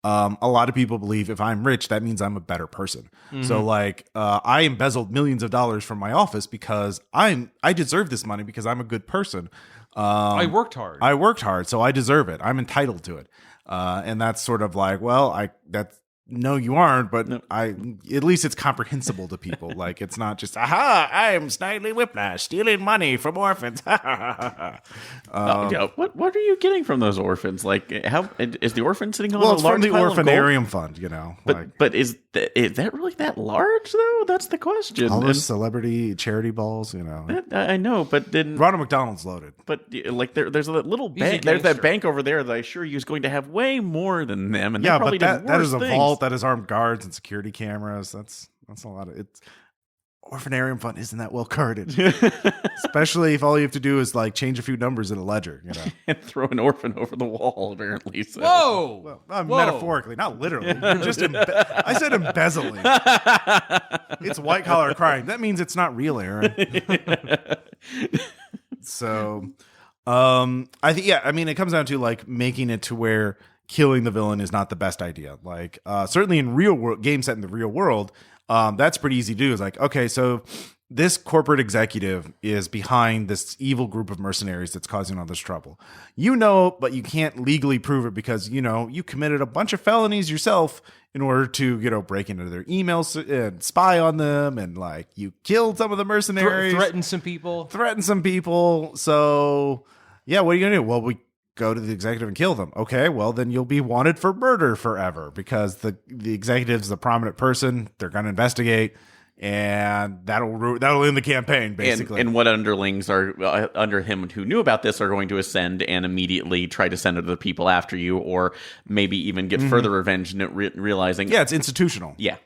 a lot of people believe if I'm rich, that means I'm a better person. Mm-hmm. So like I embezzled millions of dollars from my office because I deserve this money because I'm a good person. I worked hard, so I deserve it. I'm entitled to it. And that's sort of like, well, no, you aren't, but no. At least it's comprehensible to people. Like, it's not just, aha, I am Snidely Whiplash, stealing money from orphans. What are you getting from those orphans? Like, how is the orphan sitting on a large pile of gold? Well, it's from the Orphanarium Fund, But is that really that large, though? That's the question. All those celebrity charity balls, I know, but then Ronald McDonald's loaded. But like, there's a little bank. There's that bank over there that I assure you is going to have way more than them. And yeah, but that is a vault. That is armed guards and security cameras. That's a lot of it. Orphanarium Fund isn't that well guarded, especially if all you have to do is like change a few numbers in a ledger, and throw an orphan over the wall. Apparently, so. Whoa! Well, metaphorically, not literally. Just I said embezzling. It's white collar crime. That means it's not real, Aaron. So, I think I mean, it comes down to like making it to where killing the villain is not the best idea. Like certainly in real world game set in the real world, that's pretty easy to do. It's like, okay, so this corporate executive is behind this evil group of mercenaries that's causing all this trouble. But you can't legally prove it because, you committed a bunch of felonies yourself in order to, break into their emails and spy on them. And like you killed some of the mercenaries. Threatened some people. So yeah, what are you going to do? Well, we go to the executive and kill them. Okay, well, then you'll be wanted for murder forever because the executive's a prominent person. They're going to investigate. And that'll end the campaign, basically. And what underlings are under him who knew about this are going to ascend and immediately try to send other people after you, or maybe even get further revenge, and realizing, yeah, it's institutional. Yeah,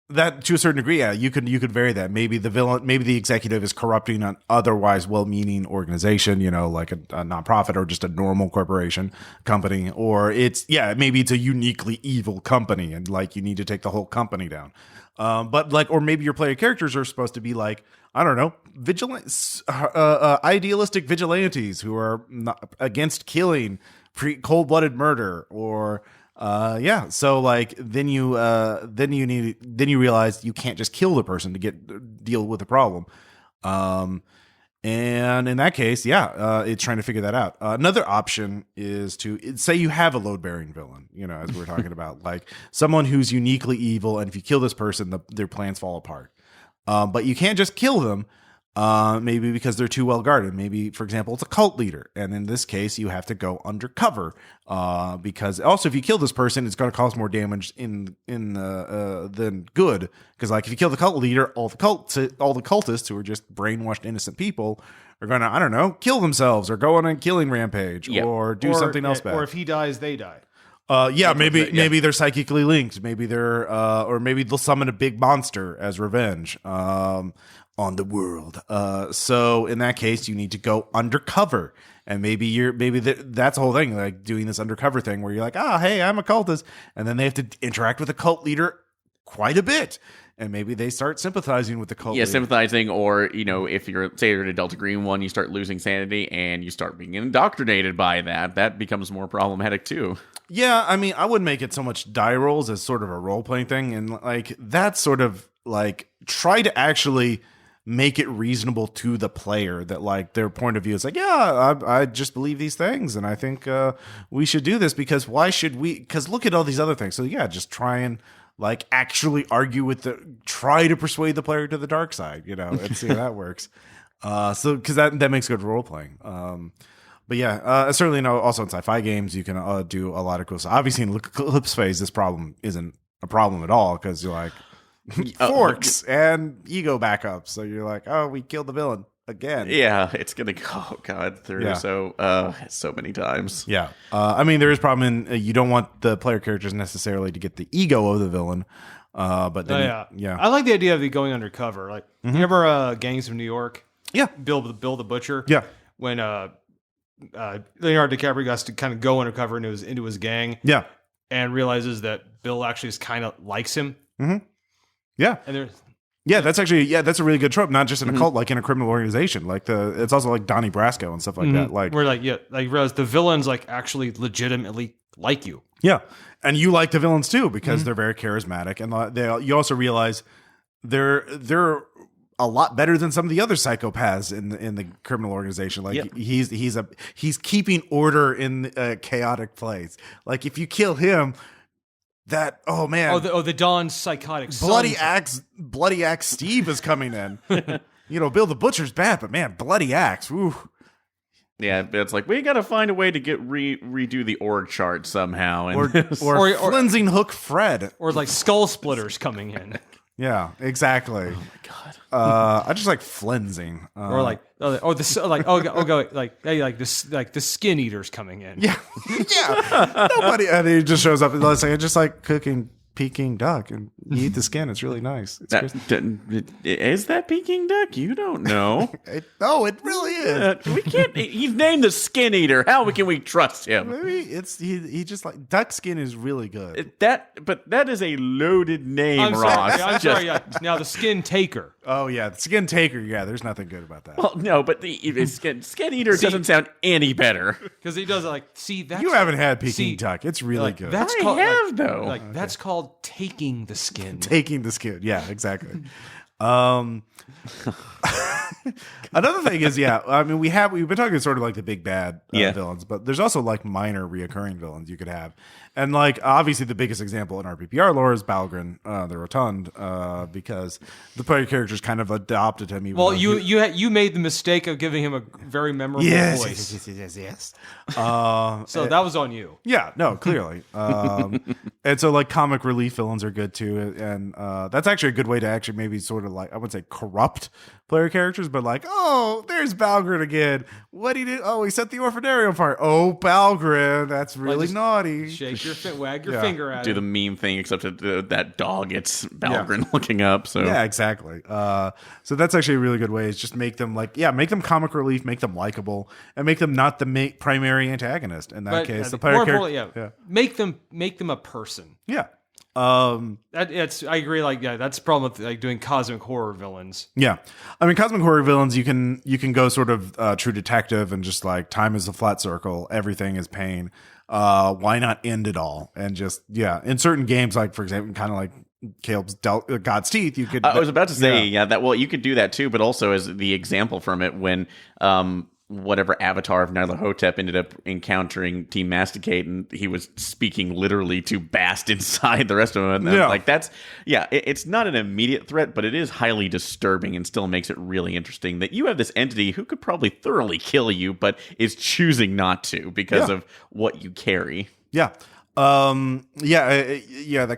that to a certain degree, yeah, you could vary that. Maybe the executive is corrupting an otherwise well-meaning organization, like a nonprofit or just a normal corporation company, or maybe it's a uniquely evil company, and like you need to take the whole company down. Or maybe your player characters are supposed to be like, I don't know, idealistic vigilantes who are not against killing, cold-blooded murder, or So like then you realize you can't just kill the person to deal with the problem. And in that case, it's trying to figure that out. Another option is to say you have a load-bearing villain, as we were talking about, like someone who's uniquely evil, and if you kill this person, their plans fall apart. But you can't just kill them, maybe because they're too well guarded. Maybe, for example, it's a cult leader, and in this case, you have to go undercover because also if you kill this person, it's going to cause more damage than good. Because like if you kill the cult leader, all the cultists who are just brainwashed innocent people are going to, I don't know, kill themselves or go on a killing rampage or do something else bad. Or if he dies, they die. Maybe they're psychically linked. Maybe they're or maybe they'll summon a big monster as revenge on the world. So in that case, you need to go undercover, and that's the whole thing, like doing this undercover thing where you're like, hey, I'm a cultist, and then they have to interact with the cult leader quite a bit. And maybe they start sympathizing with the cult. Yeah, sympathizing, or if you're in a Delta Green one, you start losing sanity and you start being indoctrinated by that. That becomes more problematic too. Yeah, I mean, I wouldn't make it so much die rolls as sort of a role playing thing, and like that's sort of like try to actually make it reasonable to the player that like their point of view is like, I just believe these things, and I think we should do this because why should we? Because look at all these other things. So yeah, just try and like actually argue try to persuade the player to the dark side, and see how that works. So because that makes good role playing. But yeah, certainly also in sci-fi games you can do a lot of cool stuff. Obviously in Eclipse Phase, this problem isn't a problem at all because you're like forks and ego backups. So you're like, we killed the villain again. Yeah, it's gonna go through so many times. Yeah, I mean there is a problem in you don't want the player characters necessarily to get the ego of the villain. But then, I like the idea of going undercover. Like you remember Gangs of New York? Yeah, Bill the Butcher. Yeah, when Leonardo DiCaprio got to kind of go undercover into his gang. Yeah, and realizes that Bill actually just kind of likes him. Mm-hmm. Yeah, and that's a really good trope. Not just in a cult, like in a criminal organization. Like it's also like Donnie Brasco and stuff like that. Like where realize the villains like actually legitimately like you. Yeah, and you like the villains too because they're very charismatic, and you also realize they're a lot better than some of the other psychopaths in the criminal organization. Like he's keeping order in a chaotic place. Like if you kill him, the Don's psychotic bloody axe Steve is coming in. Bill the Butcher's bad, but man, bloody axe. Woo. Yeah, it's like we got to find a way to get redo the org chart somehow, and or Flensing Hook Fred, or like Skull Splitters coming in. Yeah, exactly. Oh my god! I just like flensing, or the skin eaters coming in. Yeah, yeah. Nobody, and he just shows up. Let's say, just like cooking Peking duck, and you eat the skin. It's really nice. Is that Peking duck? You don't know. It really is. We can't. He's named the Skin Eater. How can we trust him? Maybe he just like duck skin is really good. But that is a loaded name, Ross. I'm sorry. Yeah. Now the Skin Taker. Oh yeah, the Skin Taker. Yeah, there's nothing good about that. Well, no, but the Skin Eater doesn't sound any better. Because he does like, see, that's... You haven't had Peking Duck. It's really like, good. That's I called, have, though. Like, that's called taking the skin. Taking the skin. Yeah, exactly. Another thing is, I mean, we've been talking sort of like the big bad villains, but there's also like minor reoccurring villains you could have. And like, obviously the biggest example in RPPR lore is Balgrin, the Rotund, because the player characters kind of adopted him. Even well, you made the mistake of giving him a very memorable voice. Yes. So that was on you. Yeah, no, clearly. And so like comic relief villains are good too. And that's actually a good way to actually maybe sort of like, I wouldn't say corrupt player characters, but like, oh, there's Balgrin again. What he did? Oh, he set the Orphanarium fire. Oh, Balgrin, that's really naughty. Wag your finger at Do him. the meme thing, except that dog, it's Balgrin looking up. So yeah, exactly. So that's actually a really good way. Is just make them like, make them comic relief, make them likable, and make them not the primary antagonist. In that case, the player character. Make them a person. Yeah. I agree. Like, that's the problem with like doing cosmic horror villains. Yeah, I mean, cosmic horror villains, you can go sort of True Detective and just like time is a flat circle, everything is pain. Why not end it all? And just in certain games, like for example, kind of like Caleb's God's Teeth, you could. I was about to say that. Well, you could do that too, but also as the example from it when whatever avatar of Nyarlathotep ended up encountering Team Masticate, and he was speaking literally to Bast inside the rest of them. And like it's not an immediate threat, but it is highly disturbing and still makes it really interesting that you have this entity who could probably thoroughly kill you, but is choosing not to because of what you carry. Yeah. That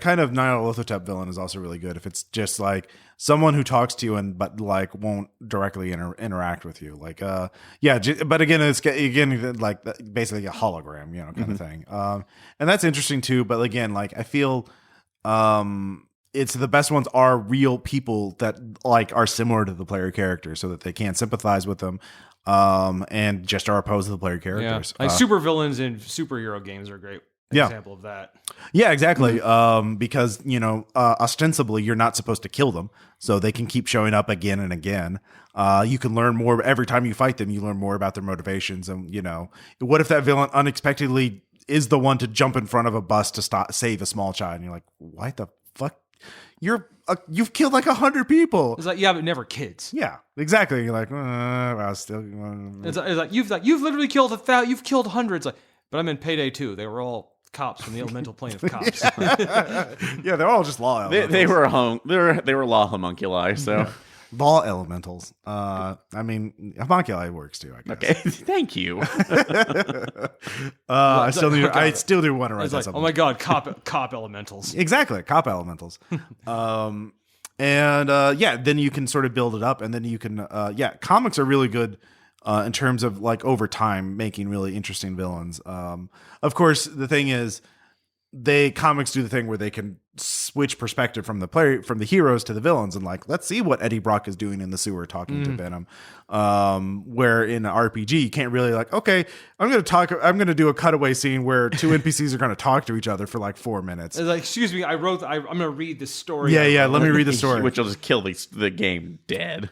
kind of Nyarlathotep villain is also really good if it's just like someone who talks to you but like won't directly interact with you, like but again it's like basically a hologram, kind of thing, and that's interesting too. But again, like I feel it's the best ones are real people that like are similar to the player character so that they can sympathize with them and just are opposed to the player characters. Like super villains in superhero games are great example of that. Yeah, exactly. Because ostensibly you're not supposed to kill them, so they can keep showing up again and again. You can learn more every time you fight them. You learn more about their motivations, and what if that villain unexpectedly is the one to jump in front of a bus to save a small child, and you're like, what the fuck? You've killed like 100 people. It's like, but never kids. Yeah, exactly. You're like, still. It's like you've literally killed you've killed hundreds. Like, but I'm in Payday 2. They were all cops from the elemental plane of cops. Yeah, they're all just law elementals. They were law homunculi, so law elementals. I mean, homunculi works too, I guess. Okay, thank you. I still do want to write that something. Oh my god, cop elementals. Exactly, cop elementals. Then you can sort of build it up, and then you can comics are really good in terms of like over time making really interesting villains. Of course, the thing is, comics do the thing where they can switch perspective from the heroes to the villains, and like, let's see what Eddie Brock is doing in the sewer talking to Venom. Where in an RPG you can't really like, okay, I'm going to do a cutaway scene where two NPCs are going to talk to each other for like 4 minutes. It's like, excuse me, I'm going to read the story. Yeah, let me read the story. Which will just kill the game dead.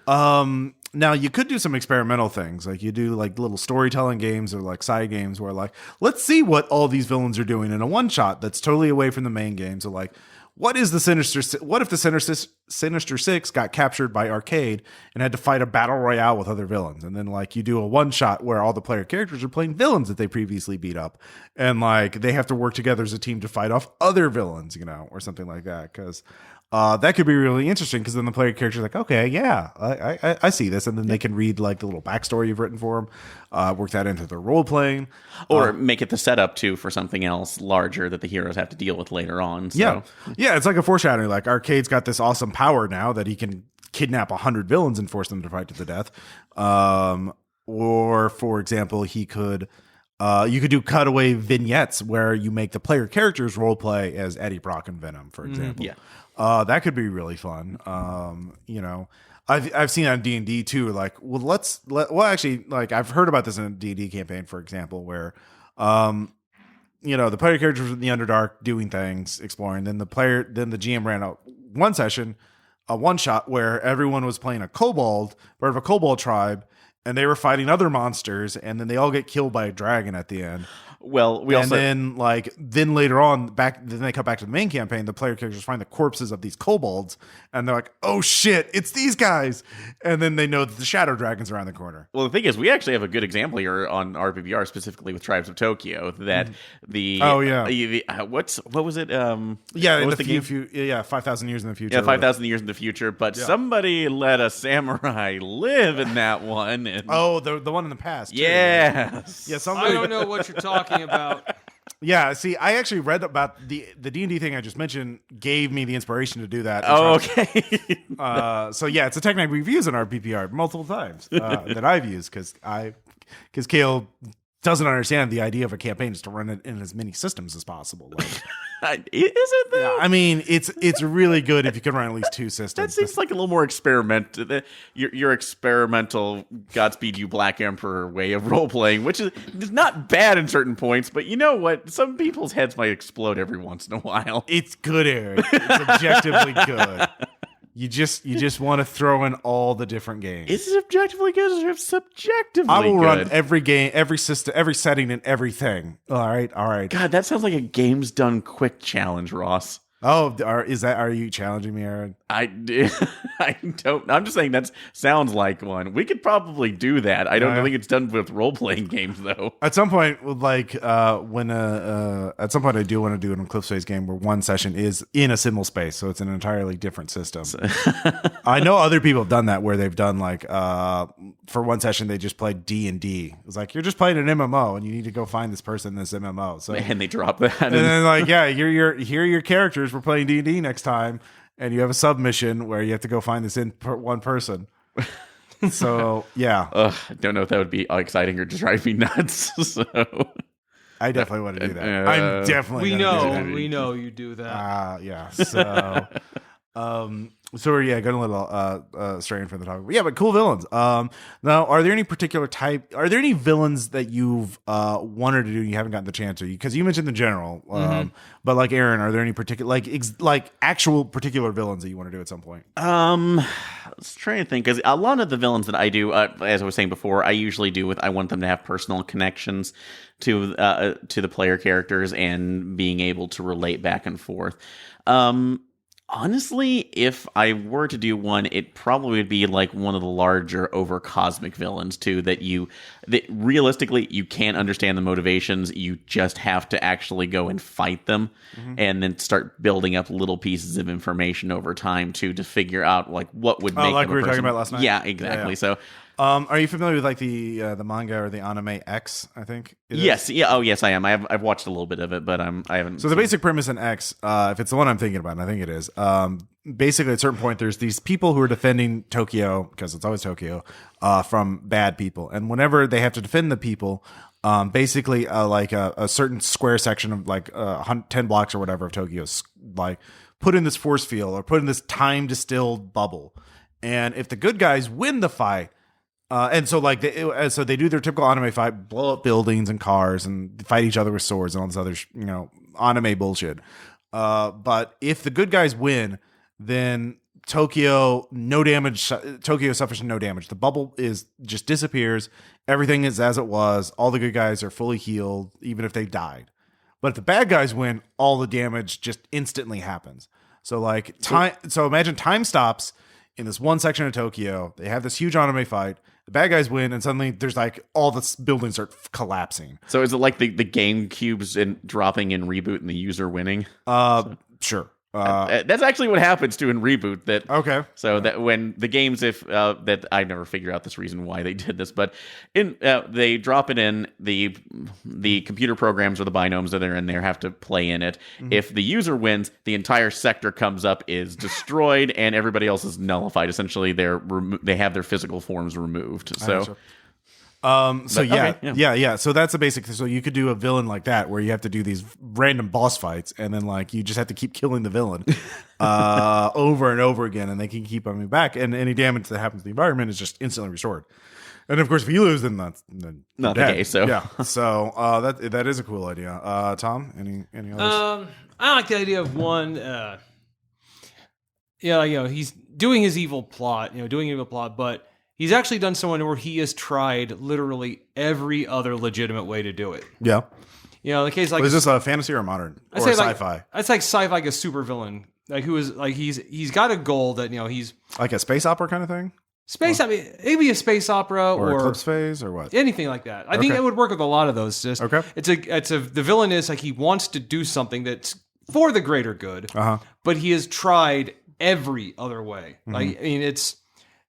Now you could do some experimental things, like you do like little storytelling games or like side games where like, let's see what all these villains are doing in a one shot that's totally away from the main game. So like, what if the Sinister Six got captured by Arcade and had to fight a battle royale with other villains? And then like you do a one shot where all the player characters are playing villains that they previously beat up, and like they have to work together as a team to fight off other villains, or something like that. Because that could be really interesting, because then the player character is like, okay, yeah, I see this. And then they can read like the little backstory you've written for them, work that into their role playing. Or make it the setup too for something else larger that the heroes have to deal with later on. So. Yeah, it's like a foreshadowing. Like Arcade's got this awesome power now that he can kidnap 100 villains and force them to fight to the death. Or for example, you could do cutaway vignettes where you make the player characters role play as Eddie Brock and Venom, for example. That could be really fun. I've seen on D&D too. Like, actually, like I've heard about this in a D&D campaign, for example, where, the player characters in the Underdark doing things, exploring. Then the GM ran out one session, a one shot where everyone was playing a kobold, part of a kobold tribe, and they were fighting other monsters, and then they all get killed by a dragon at the end. Well, then later on, then they come back to the main campaign. The player characters find the corpses of these kobolds, and they're like, "Oh shit, it's these guys!" And then they know that the shadow dragon's around the corner. Well, the thing is, we actually have a good example here on RPPR, specifically with Tribes of Tokyo. That what was it? Yeah, what was 5,000 years in the future. Yeah, 5,000 years in the future. But somebody let a samurai live in that one. And, the one in the past. Yes. Yeah, somebody. I don't know what you're talking about. Yeah, see, I actually read about the D&D thing I just mentioned gave me the inspiration to do that. Oh, okay. So yeah, it's a technique we've used in our PPR multiple times that I've used because Kale doesn't understand the idea of a campaign is to run it in as many systems as possible. Is it though? Yeah, I mean, it's really good if you can run at least two systems. That seems like a little more your experimental Godspeed You Black Emperor way of role playing, which is not bad in certain points, but you know what? Some people's heads might explode every once in a while. It's good, Aaron. It's objectively good. You just want to throw in all the different games. Is it objectively good or subjectively good? I will run every game, every system, every setting, and everything. All right. God, that sounds like a games done quick challenge, Ross. Oh, are you challenging me, Aaron? I don't. I'm just saying that sounds like one. We could probably do that. I don't think it's done with role playing games though. At some point, at some point, I do want to do an Eclipse Phase game where one session is in a symbol space, so it's an entirely different system. I know other people have done that where they've done for one session they just played D&D. It's like you're just playing an MMO and you need to go find this person in this MMO. So and they drop that, and then here are your characters. We're playing D&D next time, and you have a submission where you have to go find this one person. So yeah, I don't know if that would be exciting or just drive me nuts. So I definitely want to do that. I'm definitely. We know you do that. Yeah. So. So yeah, going a little straying from the topic. But yeah, but cool villains. Now, are there any particular type? Are there any villains that you've wanted to do and you haven't gotten the chance to? Because you mentioned the general, but like Aaron, are there any particular like actual particular villains that you want to do at some point? I was trying to think because a lot of the villains that I do, as I was saying before, I usually do I want them to have personal connections to the player characters and being able to relate back and forth. Honestly, if I were to do one, it probably would be like one of the larger over cosmic villains too, that realistically you can't understand the motivations. You just have to actually go and fight them and then start building up little pieces of information over time too, to figure out like what would make like them we a were person. talking about last night. Yeah, exactly. Yeah. So are you familiar with like the manga or the anime X? I think. Yes. Yeah. Oh, yes, I am. I've watched a little bit of it, but I haven't. So the basic premise in X, if it's the one I'm thinking about, and I think it is, basically at a certain point, there's these people who are defending Tokyo because it's always Tokyo from bad people, and whenever they have to defend the people, basically like a certain square section of like 10 blocks or whatever of Tokyo is like put in this force field or put in this time distilled bubble, and if the good guys win the fight. And so they do their typical anime fight, blow up buildings and cars and fight each other with swords and all this other, anime bullshit. But if the good guys win, then Tokyo suffers no damage. The bubble just disappears. Everything is as it was. All the good guys are fully healed, even if they died. But if the bad guys win, all the damage just instantly happens. So so imagine time stops in this one section of Tokyo. They have this huge anime fight. The bad guys win, and suddenly there's like all the buildings start collapsing. So is it like the game cubes dropping in Reboot and the user winning? Sure. That's actually what happens to in Reboot. That when the games, that I never figure out this reason why they did this, but they drop it in the computer programs or the binomes that are in there have to play in it. Mm-hmm. If the user wins, the entire sector comes up, is destroyed, and everybody else is nullified. Essentially, they have their physical forms removed. So. So that's the basic. So you could do a villain like that where you have to do these random boss fights, and then like you just have to keep killing the villain over and over again, and they can keep coming back, and any damage that happens to the environment is just instantly restored. And of course, if you lose, then not the case. So yeah, so that is a cool idea. Tom, any others? I like the idea of one. he's doing his evil plot, but he's actually done someone where he has tried literally every other legitimate way to do it. Yeah. The case like is this a fantasy or modern or sci-fi? It's like sci-fi, like a supervillain, like who is like he's got a goal that he's like a space opera kind of thing. Space, I mean, maybe a space opera or Eclipse Phase or what? Anything like that. I think it would work with a lot of those. Just the villain is like he wants to do something that's for the greater good, but he has tried every other way. Like I mean, it's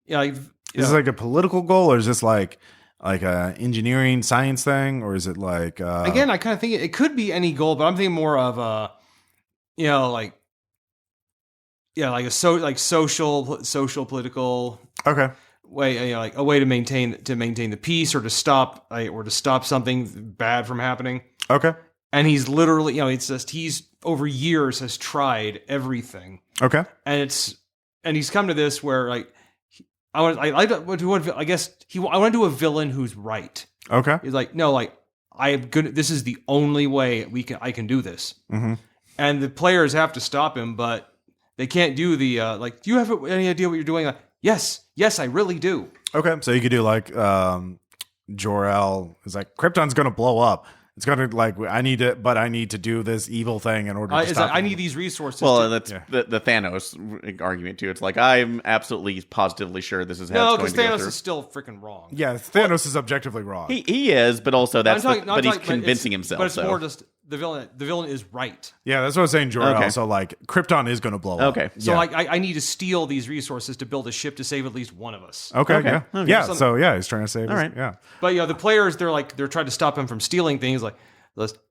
is this like a political goal, or is this like a engineering science thing, or is it like again? I kind of think it could be any goal, but I'm thinking more of a like a social political way, like a way to maintain the peace or to stop something bad from happening. Okay. And he's literally, he's over years has tried everything. Okay. And he's come to this where like I want to do a villain who's right. Okay. He's like, no, like this is the only way I can do this. Mm-hmm. And the players have to stop him, but they can't do the do you have any idea what you're doing? Like, yes, I really do. Okay, so you could do like Jor-El is like Krypton's going to blow up. It's going to like I need to do this evil thing in order to stop I need these resources. Well, that's the Thanos argument too. It's like I'm absolutely positively sure this is how it's going to go through. Thanos is still freaking wrong. Yeah, Thanos is objectively wrong. He is, but also but he's convincing himself. But it's more just the villain. The villain is right. Yeah, that's what I was saying, Jor-El. Okay. So like Krypton is going to blow up. Okay. So like I need to steal these resources to build a ship to save at least one of us. Okay. Yeah. So he's trying to save us. All right. Yeah. But the players they're trying to stop him from stealing things. Like,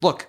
look,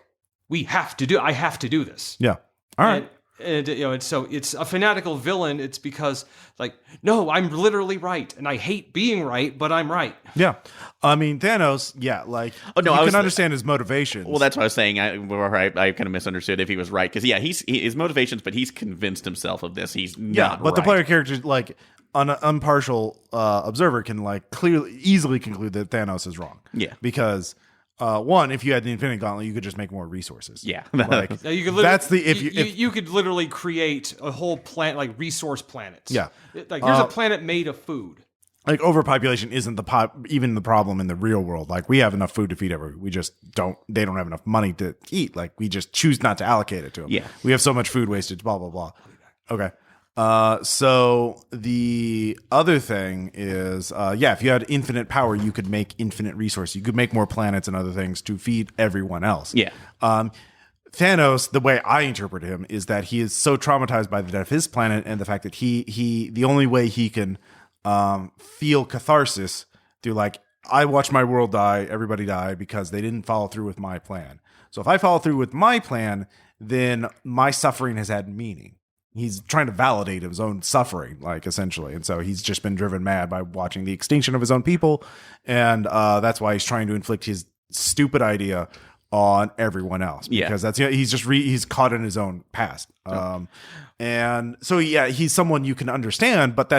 I have to do this. Yeah. All right. And so it's a fanatical villain. It's because like, no, I'm literally right, and I hate being right, but I'm right. Yeah, I mean Thanos. Yeah, like you can understand his motivations. Well, that's what I was saying. I kind of misunderstood if he was right because his motivations, but he's convinced himself of this. He's not but the player character, like an impartial observer, can like easily conclude that Thanos is wrong. Yeah, because. One, if you had the Infinity Gauntlet, you could just make more resources. Yeah, like, you could you could literally create a whole planet, like resource planets. Yeah, like here's a planet made of food. Like overpopulation isn't even the problem in the real world. Like we have enough food to feed everyone. We just don't. They don't have enough money to eat. Like we just choose not to allocate it to them. Yeah, we have so much food wastage. Blah blah blah. Okay. So the other thing is, if you had infinite power, you could make infinite resources. You could make more planets and other things to feed everyone else. Yeah. Thanos, the way I interpret him is that he is so traumatized by the death of his planet and the fact that the only way he can, feel catharsis through like, I watched my world die, everybody die because they didn't follow through with my plan. So if I follow through with my plan, then my suffering has had meaning. He's trying to validate his own suffering, like essentially. And so he's just been driven mad by watching the extinction of his own people. And that's why he's trying to inflict his stupid idea on everyone else. Because he's caught in his own past. And so, he's someone you can understand, but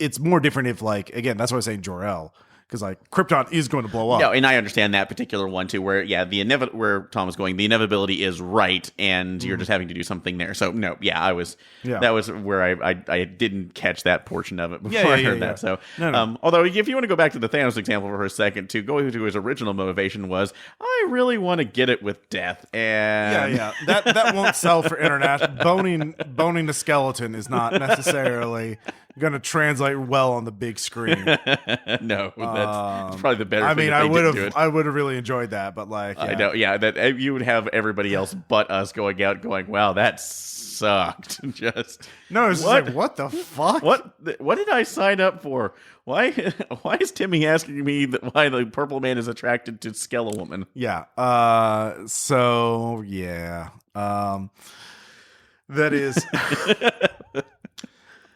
it's more different if like, again, that's why I was saying Jor-El. Because like Krypton is going to blow up. No, and I understand that particular one too, where where Tom was going, the inevitability is right, and you're just having to do something there. So no, that was where I didn't catch that portion of it before I heard that. So although if you want to go back to the Thanos example for a second, to go to his original motivation was I really want to get it with death, and that won't sell for international. Boning the skeleton is not necessarily going to translate well on the big screen. No, that's probably the better. I mean, I would have really enjoyed that, but like, I know, that you would have everybody else but us going out, going, "Wow, that sucked." Just no, it's like, what the fuck? What did I sign up for? Why is Timmy asking me why the Purple Man is attracted to Skeleton Woman? Yeah. That is.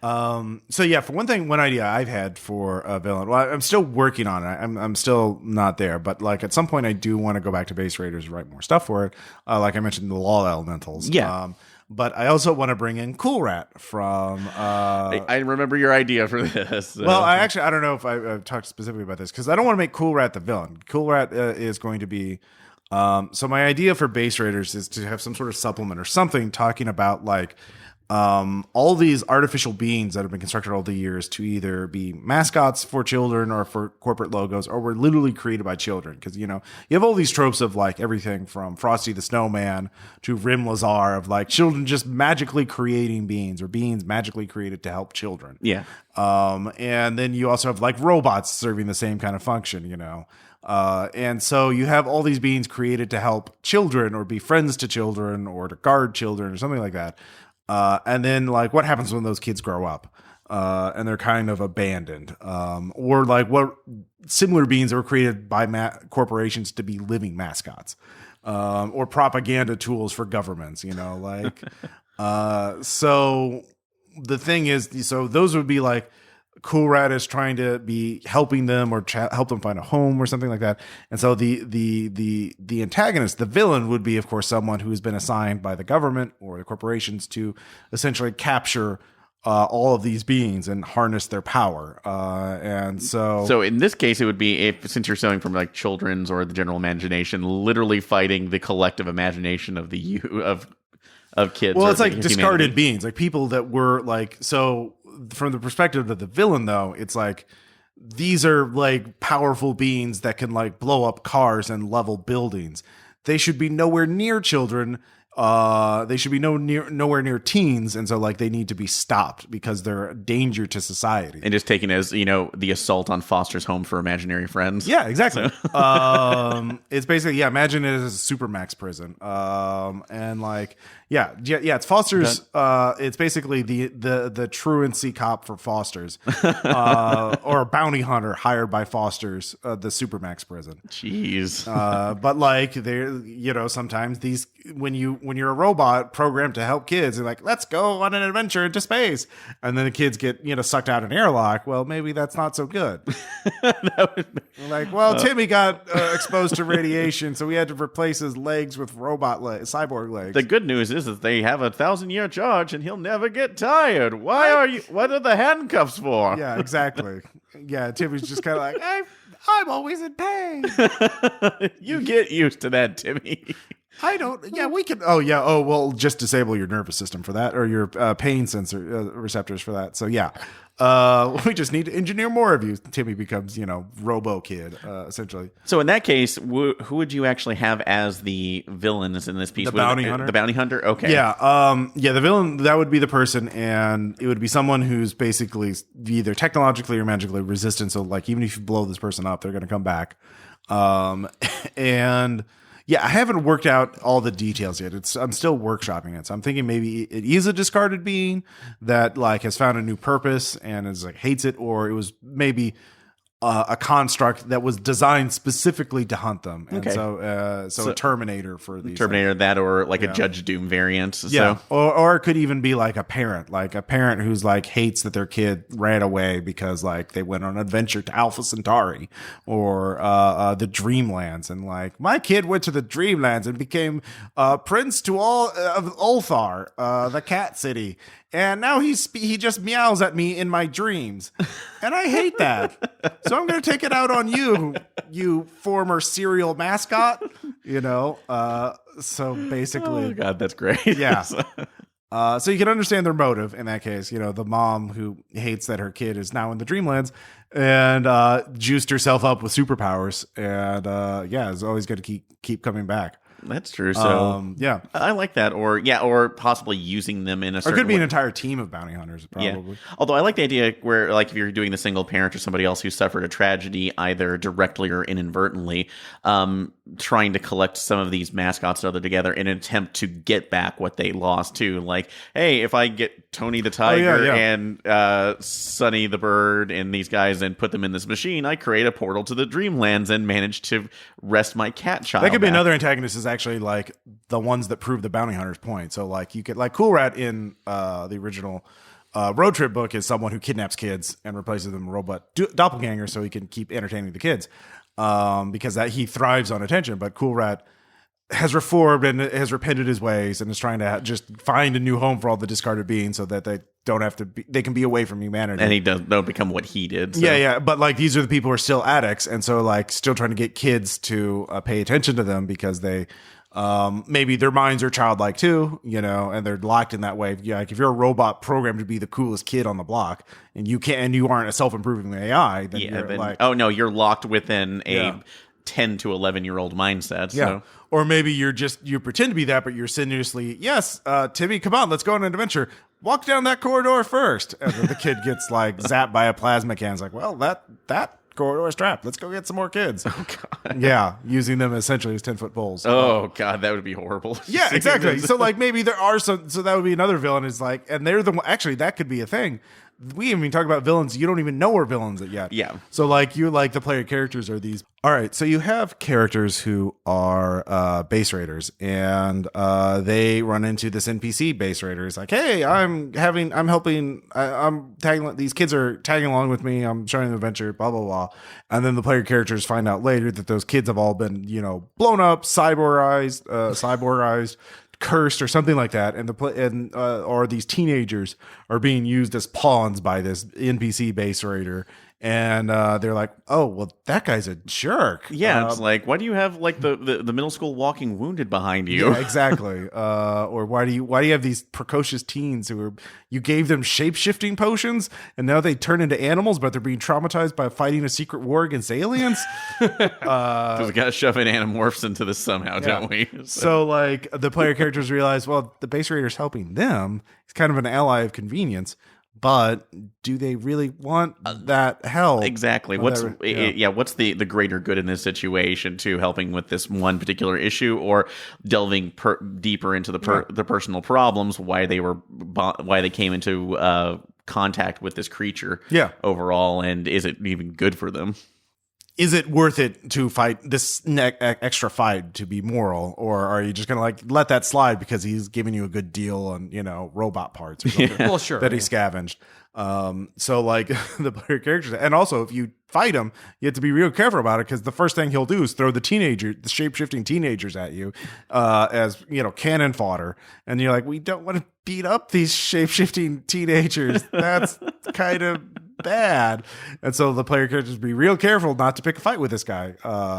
For one thing, one idea I've had for a villain, well, I'm still working on it. I'm still not there, but like at some point I do want to go back to Base Raiders and write more stuff for it. Like I mentioned, the Law Elementals. Yeah. But I also want to bring in Cool Rat from. I remember your idea for this. Well, I don't know if I've talked specifically about this because I don't want to make Cool Rat the villain. Cool Rat is going to be. So my idea for Base Raiders is to have some sort of supplement or something talking about like all these artificial beings that have been constructed over the years to either be mascots for children or for corporate logos, or were literally created by children. Because, you have all these tropes of like everything from Frosty the Snowman to Rim Lazar of like children just magically creating beings, or beings magically created to help children. Yeah. And then you also have like robots serving the same kind of function, and so you have all these beings created to help children or be friends to children or to guard children or something like that. And then like what happens when those kids grow up, and they're kind of abandoned, or like what similar beings that were created by corporations to be living mascots, or propaganda tools for governments, so the thing is, so those would be like Cool Rat is trying to be helping them or help them find a home or something like that. And so the antagonist, the villain, would be, of course, someone who has been assigned by the government or the corporations to essentially capture all of these beings and harness their power. And so in this case, it would be, since you're selling from like children's or the general imagination, literally fighting the collective imagination of of kids. Well, it's like discarded beings, like people that were like, so from the perspective of the villain, though, it's like these are like powerful beings that can like blow up cars and level buildings. They should be nowhere near children. They should be nowhere near teens, and so like they need to be stopped because they're a danger to society. And just taken as the assault on Foster's home for imaginary friends. Yeah, exactly. So. It's basically imagine it as a supermax prison. And like it's Foster's. It's basically the truancy cop for Foster's, or a bounty hunter hired by Foster's, the supermax prison. Jeez. But like they're sometimes these when you're a robot programmed to help kids, they're like, let's go on an adventure into space, and then the kids get sucked out an airlock. Well, maybe that's not so good. Timmy got exposed to radiation, so we had to replace his legs with cyborg legs. The good news is that they have a 1,000-year charge, and he'll never get tired. What are the handcuffs for? Yeah, exactly. Yeah, Timmy's just kind of like, I'm always in pain. You get used to that, Timmy. I don't. Yeah, we can. Oh, yeah. Oh, well, just disable your nervous system for that, or your pain sensor receptors for that. So yeah, we just need to engineer more of you. Timmy becomes, Robo Kid, essentially. So in that case, who would you actually have as the villains in this piece? The bounty hunter. The bounty hunter. Okay. Yeah. The villain, that would be the person, and it would be someone who's basically either technologically or magically resistant. So like, even if you blow this person up, they're going to come back. And. Yeah, I haven't worked out all the details yet. I'm still workshopping it. So I'm thinking maybe it is a discarded being that like has found a new purpose and is like hates it, or it was maybe a construct that was designed specifically to hunt them. And okay. So a Terminator for these Terminator things. That, or like a Judge Doom variant. Yeah. So. Or it could even be like a parent who's like hates that their kid ran away because like they went on an adventure to Alpha Centauri or the Dreamlands, and like my kid went to the Dreamlands and became prince to all of Ulthar, the cat city. And now he just meows at me in my dreams. And I hate that. So I'm going to take it out on you former serial mascot. So basically. Oh, God, that's great. Yeah. So you can understand their motive in that case. The mom who hates that her kid is now in the Dreamlands and juiced herself up with superpowers. And is always going to keep coming back. That's true. So yeah, I like that. Or possibly using them in a certain or it could be way. an entire team of bounty hunters, probably. Yeah. Although I like the idea where, like, if you're doing the single parent or somebody else who suffered a tragedy, either directly or inadvertently, trying to collect some of these mascots and other together in an attempt to get back what they lost too. Like, hey, if I get Tony the Tiger and Sonny the Bird and these guys and put them in this machine, I create a portal to the Dreamlands and manage to wrest my cat child. That could be back. another antagonist is actually like the ones that prove the bounty hunter's point. So like you could like Cool Rat in the original Road Trip book is someone who kidnaps kids and replaces them with robot doppelgangers so he can keep entertaining the kids because that he thrives on attention. But Cool Rat has reformed and has repented his ways and is trying to just find a new home for all the discarded beings so that they don't have to be, they can be away from humanity. And he don't become what he did. So. Yeah. But like these are the people who are still addicts. And so like still trying to get kids to pay attention to them because they Maybe their minds are childlike too, and they're locked in that way. Yeah, like if you're a robot programmed to be the coolest kid on the block, and you aren't a self-improving AI, then you're locked within a 10 to 11-year-old mindset. Yeah. So. Or maybe you pretend to be that, but you're sinuously, yes, Timmy, come on, let's go on an adventure. Walk down that corridor first. And then the kid gets zapped by a plasma can. It's like, well, that corridor is trapped. Let's go get some more kids. Oh, God. Yeah, using them essentially as 10-foot poles. Oh, God, that would be horrible. Yeah, exactly. So, maybe there are some, so that would be another villain is and they're actually, that could be a thing. We haven't even talked about villains you don't even know are villains yet. Yeah. So the player characters are these. All right. So you have characters who are base raiders, and they run into this NPC base raider. It's like, hey, I'm tagging. These kids are tagging along with me. I'm showing them adventure. Blah blah blah. And then the player characters find out later that those kids have all been blown up, cyborgized. Cursed or something like that, or these teenagers are being used as pawns by this NPC base raider, and they're like, "Oh, well, that guy's a jerk." Yeah, it's like, why do you have the middle school walking wounded behind you? Yeah, exactly. Or why do you have these precocious teens you gave them shape-shifting potions, and now they turn into animals, but they're being traumatized by fighting a secret war against aliens? Because we got to shove in animorphs into this somehow, don't we? So the player characters realize, well, the base raider's helping them. He's kind of an ally of convenience. But do they really want that help? Exactly. What's the greater good in this situation to helping with this one particular issue, or delving deeper into the personal problems, why they came into contact with this creature overall, and is it even good for them? Is it worth it to fight this extra fight to be moral, or are you just going to let that slide because he's giving you a good deal on, robot parts or something well, sure, that he scavenged? So the player characters, and also if you fight him, you have to be real careful about it, because the first thing he'll do is throw the shape-shifting teenagers at you, as, cannon fodder. And you're like, we don't want to beat up these shape-shifting teenagers. That's kind of bad. And so the player characters be real careful not to pick a fight with this guy,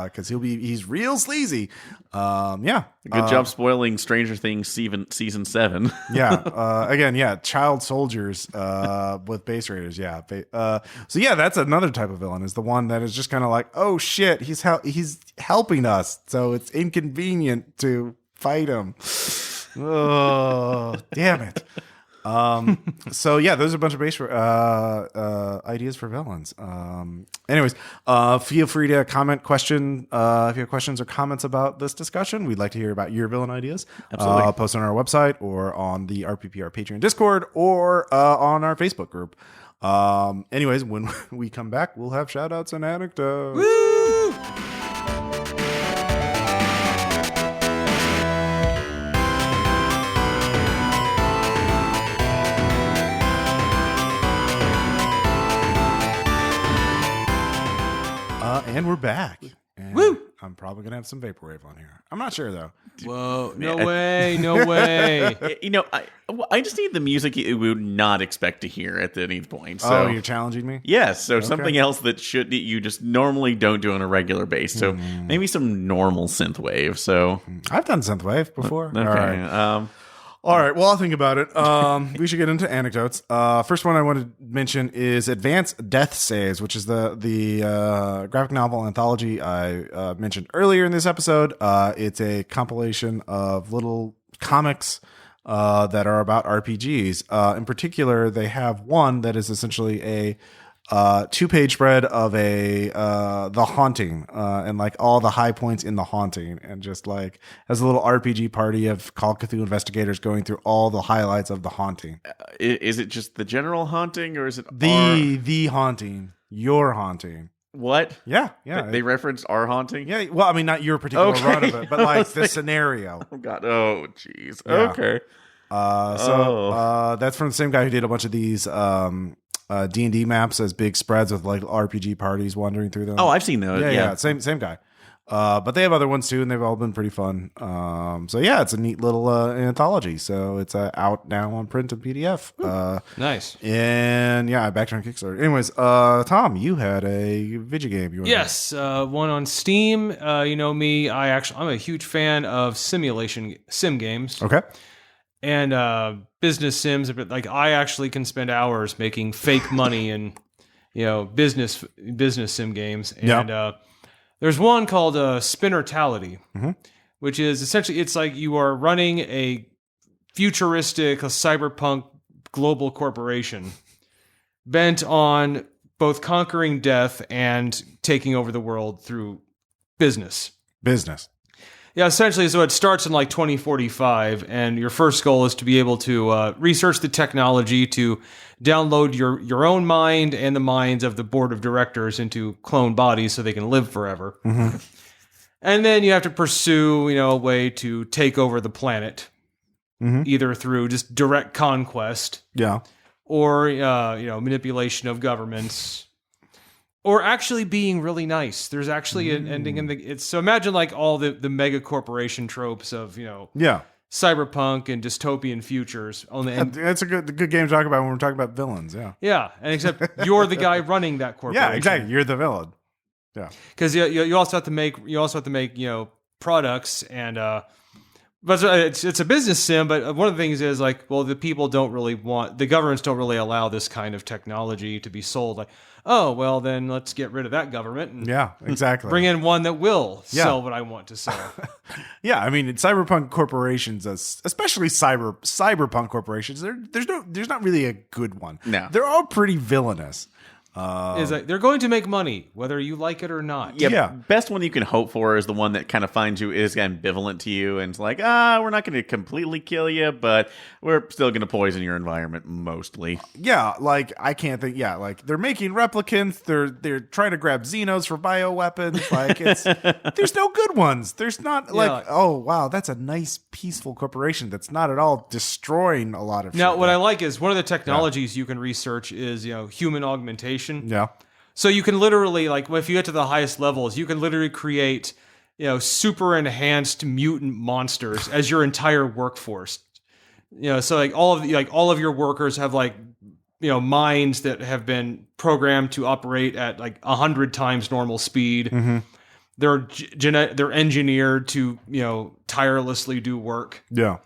because he's real sleazy. Good job spoiling Stranger Things season 7. Child soldiers with base raiders. That's another type of villain, is the one that is just kind of like, oh shit, he's helping us, so it's inconvenient to fight him. Oh, damn it. Those are a bunch of base ideas for villains. Anyways, feel free to comment if you have questions or comments about this discussion. We'd like to hear about your villain ideas. Absolutely. Post on our website, or on the RPPR Patreon Discord, or on our Facebook group. Anyways, when we come back, we'll have shout outs and anecdotes. Woo! And we're back. And Woo! I'm probably going to have some Vaporwave on here. I'm not sure, though. Whoa, no way. I just need the music you would not expect to hear at any point. So. Oh, you're challenging me? Yes, so something else that you just normally don't do on a regular basis. So maybe some normal synthwave. So I've done synthwave before. Okay. All right, well, I'll think about it. We should get into anecdotes. First one I want to mention is Advanced Death Saves, which is the graphic novel anthology I mentioned earlier in this episode. It's a compilation of little comics that are about RPGs. In particular, they have one that is essentially a 2-page spread of The Haunting, and all the high points in The Haunting, and just as a little RPG party of Call of Cthulhu investigators going through all the highlights of The Haunting. Is it just the general haunting, or is it the haunting? Your haunting. What? Yeah. They referenced our haunting? Yeah, well, I mean, not your particular run of it, but the scenario. Oh, God. Oh, jeez. Yeah. Okay. That's from the same guy who did a bunch of these D&D maps as big spreads with RPG parties wandering through them. Oh, I've seen those. Yeah. Same guy. But they have other ones too, and they've all been pretty fun. So yeah, it's a neat little anthology. So it's out now on print and PDF. Nice. And yeah, I backed on Kickstarter. Anyways, Tom, you had a video game. Yes, one on Steam. You know me, I'm a huge fan of sim games. Okay. And business sims, but like I actually can spend hours making fake money in, business sim games. And there's one called Spinnertality, which is essentially, it's like you are running a futuristic, cyberpunk global corporation bent on both conquering death and taking over the world through business. Yeah, essentially, so it starts in like 2045, and your first goal is to be able to research the technology to download your own mind and the minds of the board of directors into clone bodies so they can live forever. And then you have to pursue, a way to take over the planet, either through just direct conquest, or manipulation of governments. Or actually being really nice. There's actually an ending in it's so imagine like all the mega corporation tropes of cyberpunk and dystopian futures. It's a good game to talk about when we're talking about villains. Yeah, and except you're the guy running that corporation. Yeah, exactly. You're the villain. Yeah, because you also have to make products and but it's a business sim. But one of the things is like, well, the governments don't really allow this kind of technology to be sold. Like, oh, well, then let's get rid of that government. And exactly. Bring in one that will sell what I want to sell. Yeah, I mean, cyberpunk corporations, especially cyberpunk corporations, there's not really a good one. No, they're all pretty villainous. Is like they're going to make money whether you like it or not. Yeah. Best one you can hope for is the one that kind of finds you is ambivalent to you and it's like, we're not going to completely kill you, but we're still going to poison your environment mostly. Yeah, like I can't think. Yeah, like they're making replicants. They're trying to grab Xenos for bioweapons. Like there's no good ones. There's not oh wow, that's a nice peaceful corporation that's not at all destroying a lot of. Now, what I like is one of the technologies you can research is human augmentation. Yeah. So you can literally, like, if you get to the highest levels, you can literally create, super enhanced mutant monsters as your entire workforce. So like all of your workers have minds that have been programmed to operate at like 100 times normal speed. They're engineered to tirelessly do work. Yeah.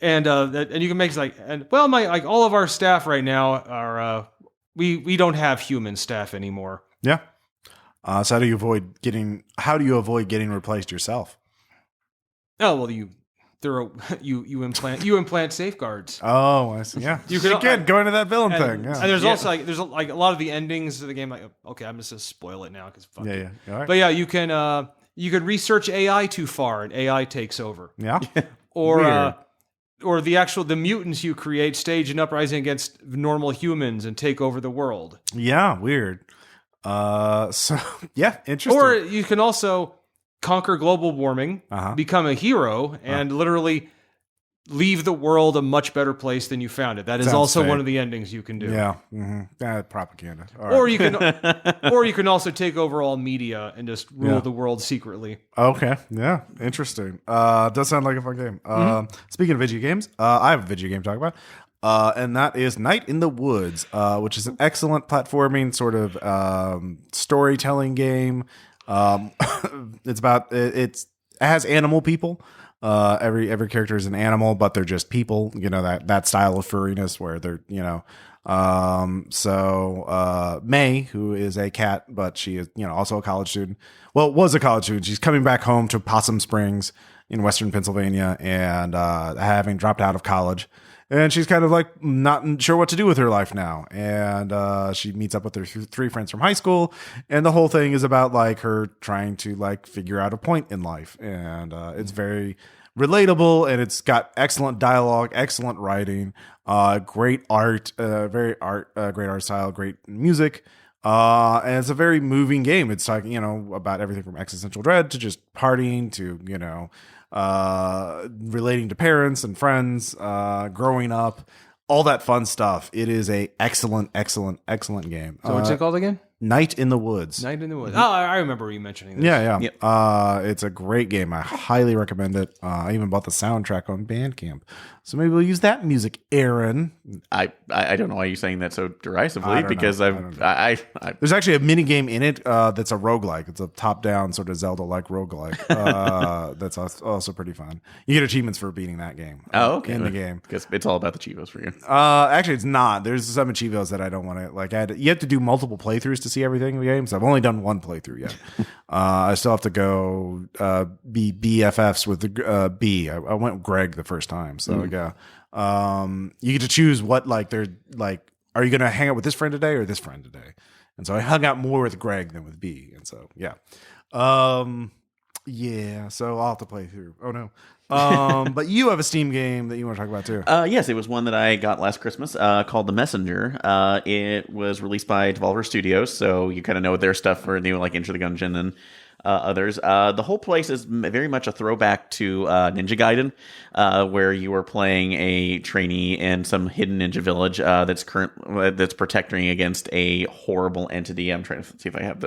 And you can make all of our staff right now are. We don't have human staff anymore. Yeah. So how do you avoid getting replaced yourself? Oh well, you implant safeguards. Oh, I see. Yeah. You can go into that villain thing. Yeah. And there's also a lot of the endings of the game. Like, okay, I'm just gonna spoil it now because fuck it. Yeah. All right. But yeah, you can research AI too far and AI takes over. Yeah. Or the mutants you create stage an uprising against normal humans and take over the world. Yeah, weird. So yeah, interesting. Or you can also conquer global warming, become a hero, and literally leave the world a much better place than you found it. That is also one of the endings you can do. Yeah, propaganda. Or you can also take over all media and just rule the world secretly. Okay, yeah, interesting. Does sound like a fun game. Speaking of video games, I have a video game to talk about. And that is Night in the Woods, which is an excellent platforming sort of storytelling game. It has animal people. Every character is an animal, but they're just people. That style of furriness where they're May, who is a cat, but she is also a college student. Well, was a college student. She's coming back home to Possum Springs in Western Pennsylvania, and having dropped out of college. And she's kind of like not sure what to do with her life now. And she meets up with her three friends from high school. And the whole thing is about like her trying to like figure out a point in life. And it's very relatable, and it's got excellent dialogue, excellent writing, great art, great art style, great music. And it's a very moving game. It's talking, about everything from existential dread to just partying to, relating to parents and friends, growing up, all that fun stuff. It is a excellent game. So what's it called again? Night in the Woods. Night in the Woods. Oh, I remember you mentioning this. Yeah. Yep. It's a great game. I highly recommend it. I even bought the soundtrack on Bandcamp. So maybe we'll use that music, Aaron. I don't know why you're saying that so derisively I don't because know. There's There's actually a mini game in it that's a roguelike. It's a top-down sort of Zelda-like roguelike. That's also pretty fun. You get achievements for beating that game. In the game. because it's all about the Chivos for you. Actually, it's not. There's some achievos that I don't want to like. You have to do multiple playthroughs to see everything in the game. So I've only done one playthrough yet. I still have to go be BFFs with the B. I went with Greg the first time. So yeah, you get to choose what like they're like. Are you going to hang out with this friend today or this friend today? And so I hung out more with Greg than with B. And so yeah, yeah. So I'll have to play through. Oh no. But you have a Steam game that you want to talk about too. Yes, it was one that I got last Christmas called The Messenger. It was released by Devolver Studios, so you kind of know their stuff for new like Enter the Gungeon and others. The whole place is very much a throwback to Ninja Gaiden, where you are playing a trainee in some hidden ninja village that's protecting against a horrible entity. I'm trying to see if I have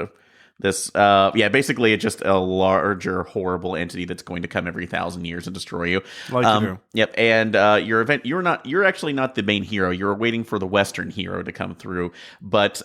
basically it's just a larger horrible entity that's going to come every 1,000 years and destroy you. Like you do. Yep, and you're actually not the main hero. You're waiting for the Western hero to come through, but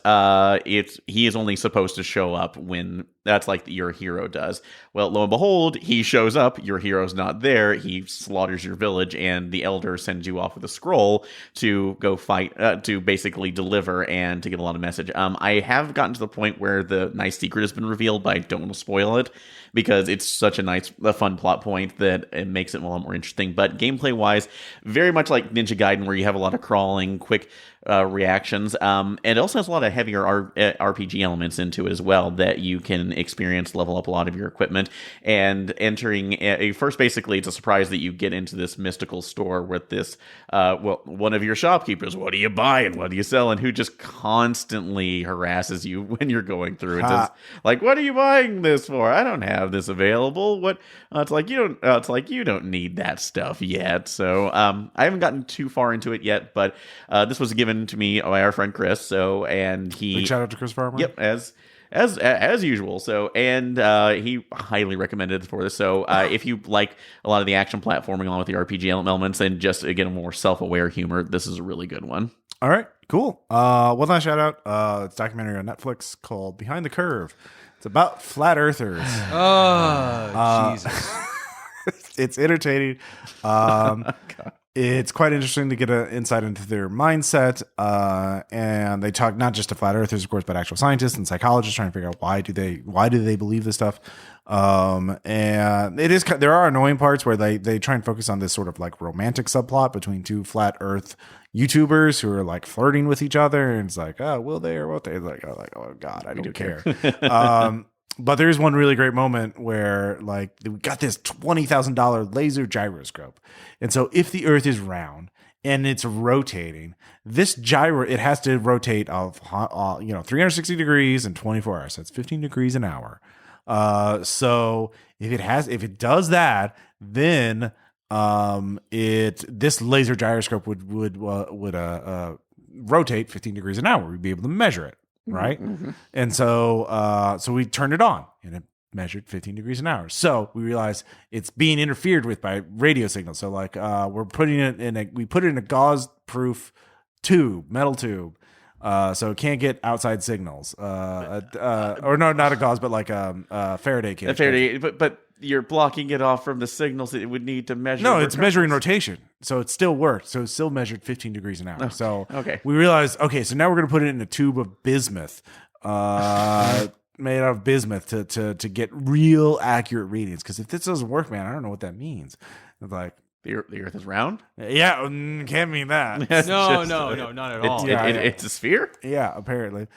he is only supposed to show up when that's like your hero does. Well, lo and behold, he shows up. Your hero's not there. He slaughters your village, and the elder sends you off with a scroll to go fight, to basically deliver and to get a lot of message. I have gotten to the point where the nice secret has been revealed, but I don't want to spoil it because it's such a fun plot point that it makes it a lot more interesting. But gameplay wise, very much like Ninja Gaiden, where you have a lot of crawling, quick reactions. And it also has a lot of heavier RPG elements into it as well that you can experience, level up a lot of your equipment. And entering first, basically, it's a surprise that you get into this mystical store with this, one of your shopkeepers. What are you buying? What are you selling? Who just constantly harasses you when you're going through it. Just like, what are you buying this for? I don't have this available. What? It's like you don't need that stuff yet. So I haven't gotten too far into it yet, but this was given to me by our friend Chris. So Big shout out to Chris Farmer. Yep, as usual. So he highly recommended it for this. So if you like a lot of the action platforming along with the RPG elements and just again a more self-aware humor, this is a really good one. All right, cool. One last shout out. It's a documentary on Netflix called Behind the Curve. It's about flat earthers. Oh, Jesus. It's entertaining. It's quite interesting to get an insight into their mindset. And they talk not just to flat earthers, of course, but actual scientists and psychologists trying to figure out why do they believe this stuff. And there are annoying parts where they try and focus on this sort of like romantic subplot between two flat earth YouTubers who are like flirting with each other. And it's like, oh, will they or won't they? Like, oh God, I don't care. But there's one really great moment where like we got this $20,000 laser gyroscope. And so if the earth is round and it's rotating, it has to rotate of 360 degrees in 24 hours. So it's 15 degrees an hour. So if it does that, then this laser gyroscope would rotate 15 degrees an hour. We'd be able to measure it. Right. Mm-hmm. And so we turned it on and it measured 15 degrees an hour. So we realized it's being interfered with by radio signals. So like, we put it in a gauze proof metal tube. So it can't get outside signals, or no, not a gauze, but like a Faraday cage. A Faraday, but you're blocking it off from the signals that it would need to measure. No, it's measuring rotation. So it still worked. So it still measured 15 degrees an hour. Oh, so okay. We realized, so now we're going to put it in a tube of bismuth, made out of bismuth to get real accurate readings. Because if this doesn't work, man, I don't know what that means. It's like, the Earth is round? Yeah, can't mean that. No, not at all. It's a sphere? Yeah, apparently.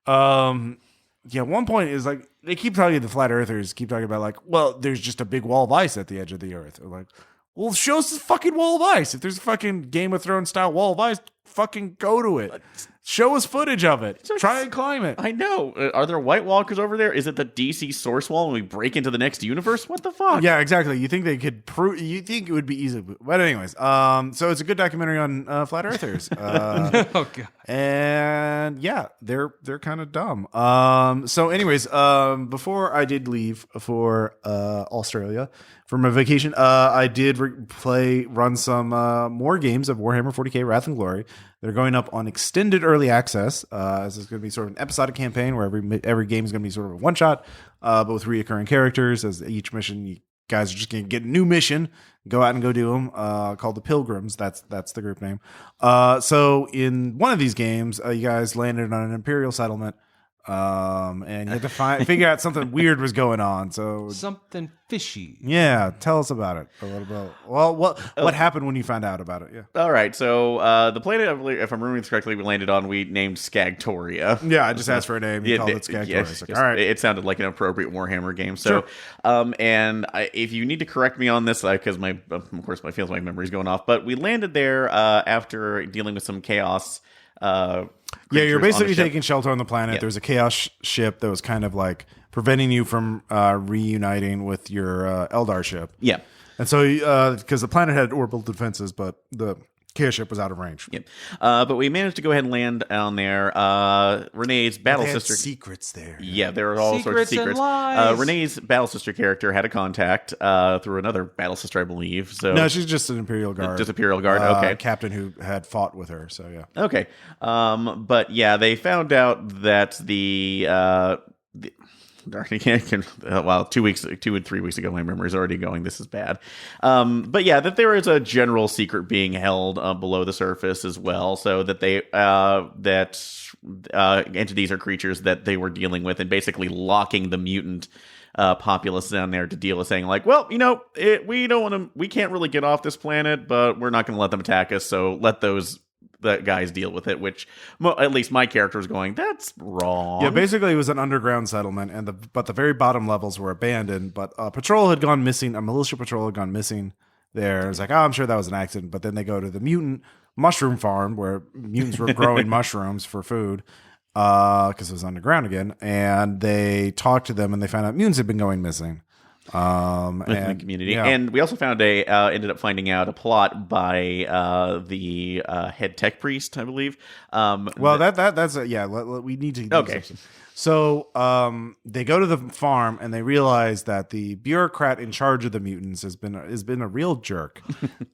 One point is like they keep talking, the flat earthers keep talking about like, well, there's just a big wall of ice at the edge of the earth. They're like, well, show us this fucking wall of ice. If there's a fucking Game of Thrones style wall of ice, fucking go to it. Show us footage of it. Try and climb it. I know. Are there White Walkers over there? Is it the DC source wall and we break into the next universe? What the fuck? Yeah, exactly. You think they could prove? You think it would be easy? But anyways, so it's a good documentary on flat earthers. Oh god. And yeah, they're kind of dumb. So anyways, before I did leave for Australia for my vacation, I did run some more games of Warhammer 40k Wrath and Glory. They're going up on extended early access. This is going to be sort of an episodic campaign where every game is going to be sort of a one shot, but with reoccurring characters. As each mission, you guys are just going to get a new mission, go out and go do them. Called the Pilgrims. That's the group name. So in one of these games, you guys landed on an Imperial settlement. And you had to figure out something weird was going on. So something fishy. Yeah, tell us about it a little bit. Well, what happened when you found out about it? Yeah. All right. So the planet, if I'm remembering this correctly, we landed on, we named Skagtoria. Yeah, I just asked for a name. You called it Skagtoria. Yes, all right. It sounded like an appropriate Warhammer game. So, sure. If you need to correct me on this, because of course, my memory's going off. But we landed there after dealing with some chaos. Yeah, you're basically taking shelter on the planet. Yep. There's a chaos ship that was kind of like preventing you from reuniting with your Eldar ship. Yeah. And so, because the planet had orbital defenses, but the chaos ship was out of range. Yep. But we managed to go ahead and land on there. Renee's battle sister. Secrets there. Yeah, there were all sorts of secrets. Rene's battle sister character had a contact through another battle sister, I believe. So no, she's just an Imperial Guard. Just Imperial Guard. Okay, captain who had fought with her. So yeah. Okay. But yeah, they found out that well, 2 and 3 weeks ago, my memory's already going. This is bad. But yeah, that there is a general secret being held below the surface as well, so that entities or creatures that they were dealing with, and basically locking the mutant populace down there to deal with saying like, well, we can't really get off this planet, but we're not going to let them attack us. So let the guys deal with it, which at least my character was going, that's wrong. Yeah, basically it was an underground settlement, but the very bottom levels were abandoned. But a patrol had gone missing. A militia patrol had gone missing there. It was like, oh, I'm sure that was an accident. But then they go to the mutant mushroom farm where mutants were growing mushrooms for food because it was underground again. And they talked to them and they found out mutants had been going missing. And the community, yeah. And we also ended up finding out a plot by the head tech priest, I believe. Well, that's we need to. Okay. So they go to the farm and they realize that the bureaucrat in charge of the mutants has been a real jerk.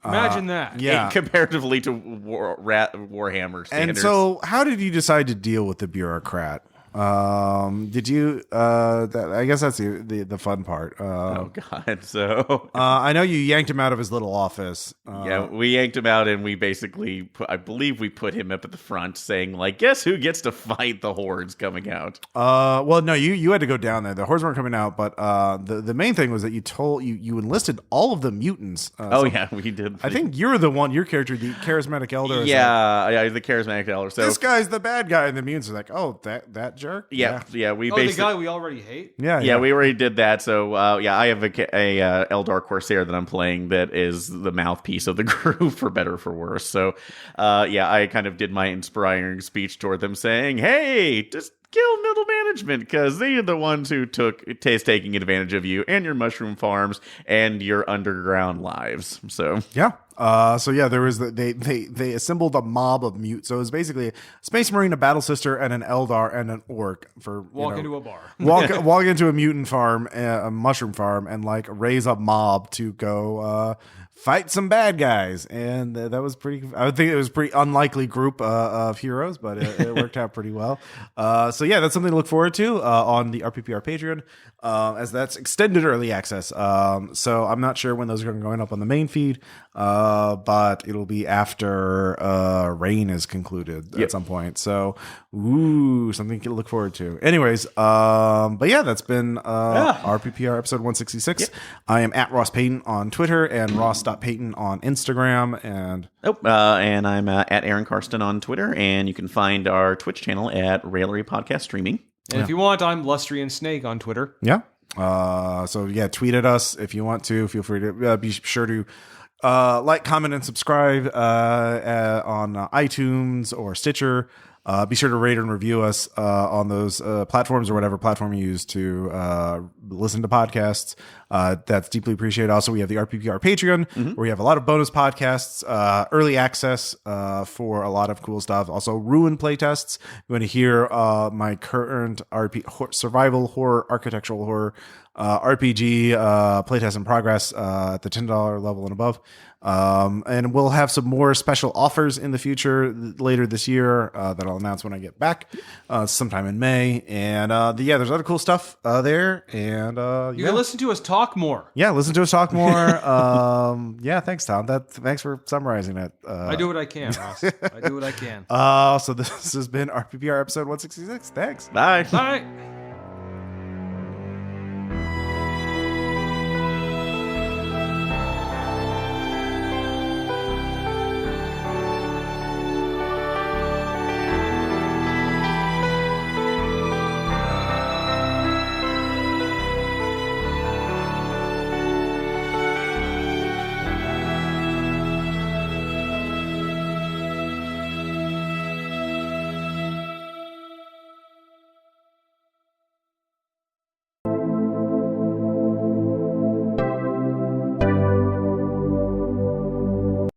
Imagine that. Yeah, comparatively to Warhammer standards. And so, how did you decide to deal with the bureaucrat? Did you I guess that's the fun part. Oh god. So I know you yanked him out of his little office. Yeah, we yanked him out and we basically I believe we put him up at the front saying like, guess who gets to fight the hordes coming out? Well, no, you had to go down there. The hordes weren't coming out, but the main thing was that you enlisted all of the mutants. Yeah, we did. I think you're the one, your character, the charismatic elder. Yeah, the charismatic elder. So this guy's the bad guy, and the mutants are like, oh, that jerk. Yeah. We the guy we already hate. Yeah, we already did that. So I have a Eldar Corsair that I'm playing that is the mouthpiece of the group for better or for worse. So I kind of did my inspiring speech toward them, saying, "Hey, just kill middle management because they are the ones who taking advantage of you and your mushroom farms and your underground lives." So yeah. There was they assembled a mob of mute. So it was basically a Space Marine, a Battle Sister, and an Eldar and an Orc for into a bar, walk into a mutant farm, a mushroom farm, and like raise a mob to go fight some bad guys. And that was pretty. I would think it was a pretty unlikely group of heroes, but it worked out pretty well. That's something to look forward to on the RPPR Patreon, as that's extended early access. So I'm not sure when those are going up on the main feed. But it'll be after Rain is concluded at some point. So, something to look forward to. Anyways, that's been RPPR episode 166. Yep. I am at Ross Payton on Twitter and Ross.Payton on Instagram. And I'm at Aaron Karsten on Twitter. And you can find our Twitch channel at Raillery Podcast Streaming. And if you want, I'm Lustrian Snake on Twitter. Yeah. Tweet at us if you want to. Feel free to be sure to Like, comment, and subscribe on iTunes or Stitcher. Be sure to rate and review us on those platforms or whatever platform you use to listen to podcasts. That's deeply appreciated. Also, we have the RPPR Patreon, where we have a lot of bonus podcasts, early access for a lot of cool stuff. Also, Ruin playtests. You want to hear my current survival horror, architectural horror, RPG playtest in progress at the $10 level and above. And we'll have some more special offers in the future later this year that I'll announce when I get back sometime in May. And there's other cool stuff there. And you can listen to us talk more. Yeah, listen to us talk more. Thanks, Tom. Thanks for summarizing it. I do what I can, Ross. I do what I can. So this has been RPPR episode 166. Thanks. Bye. Bye.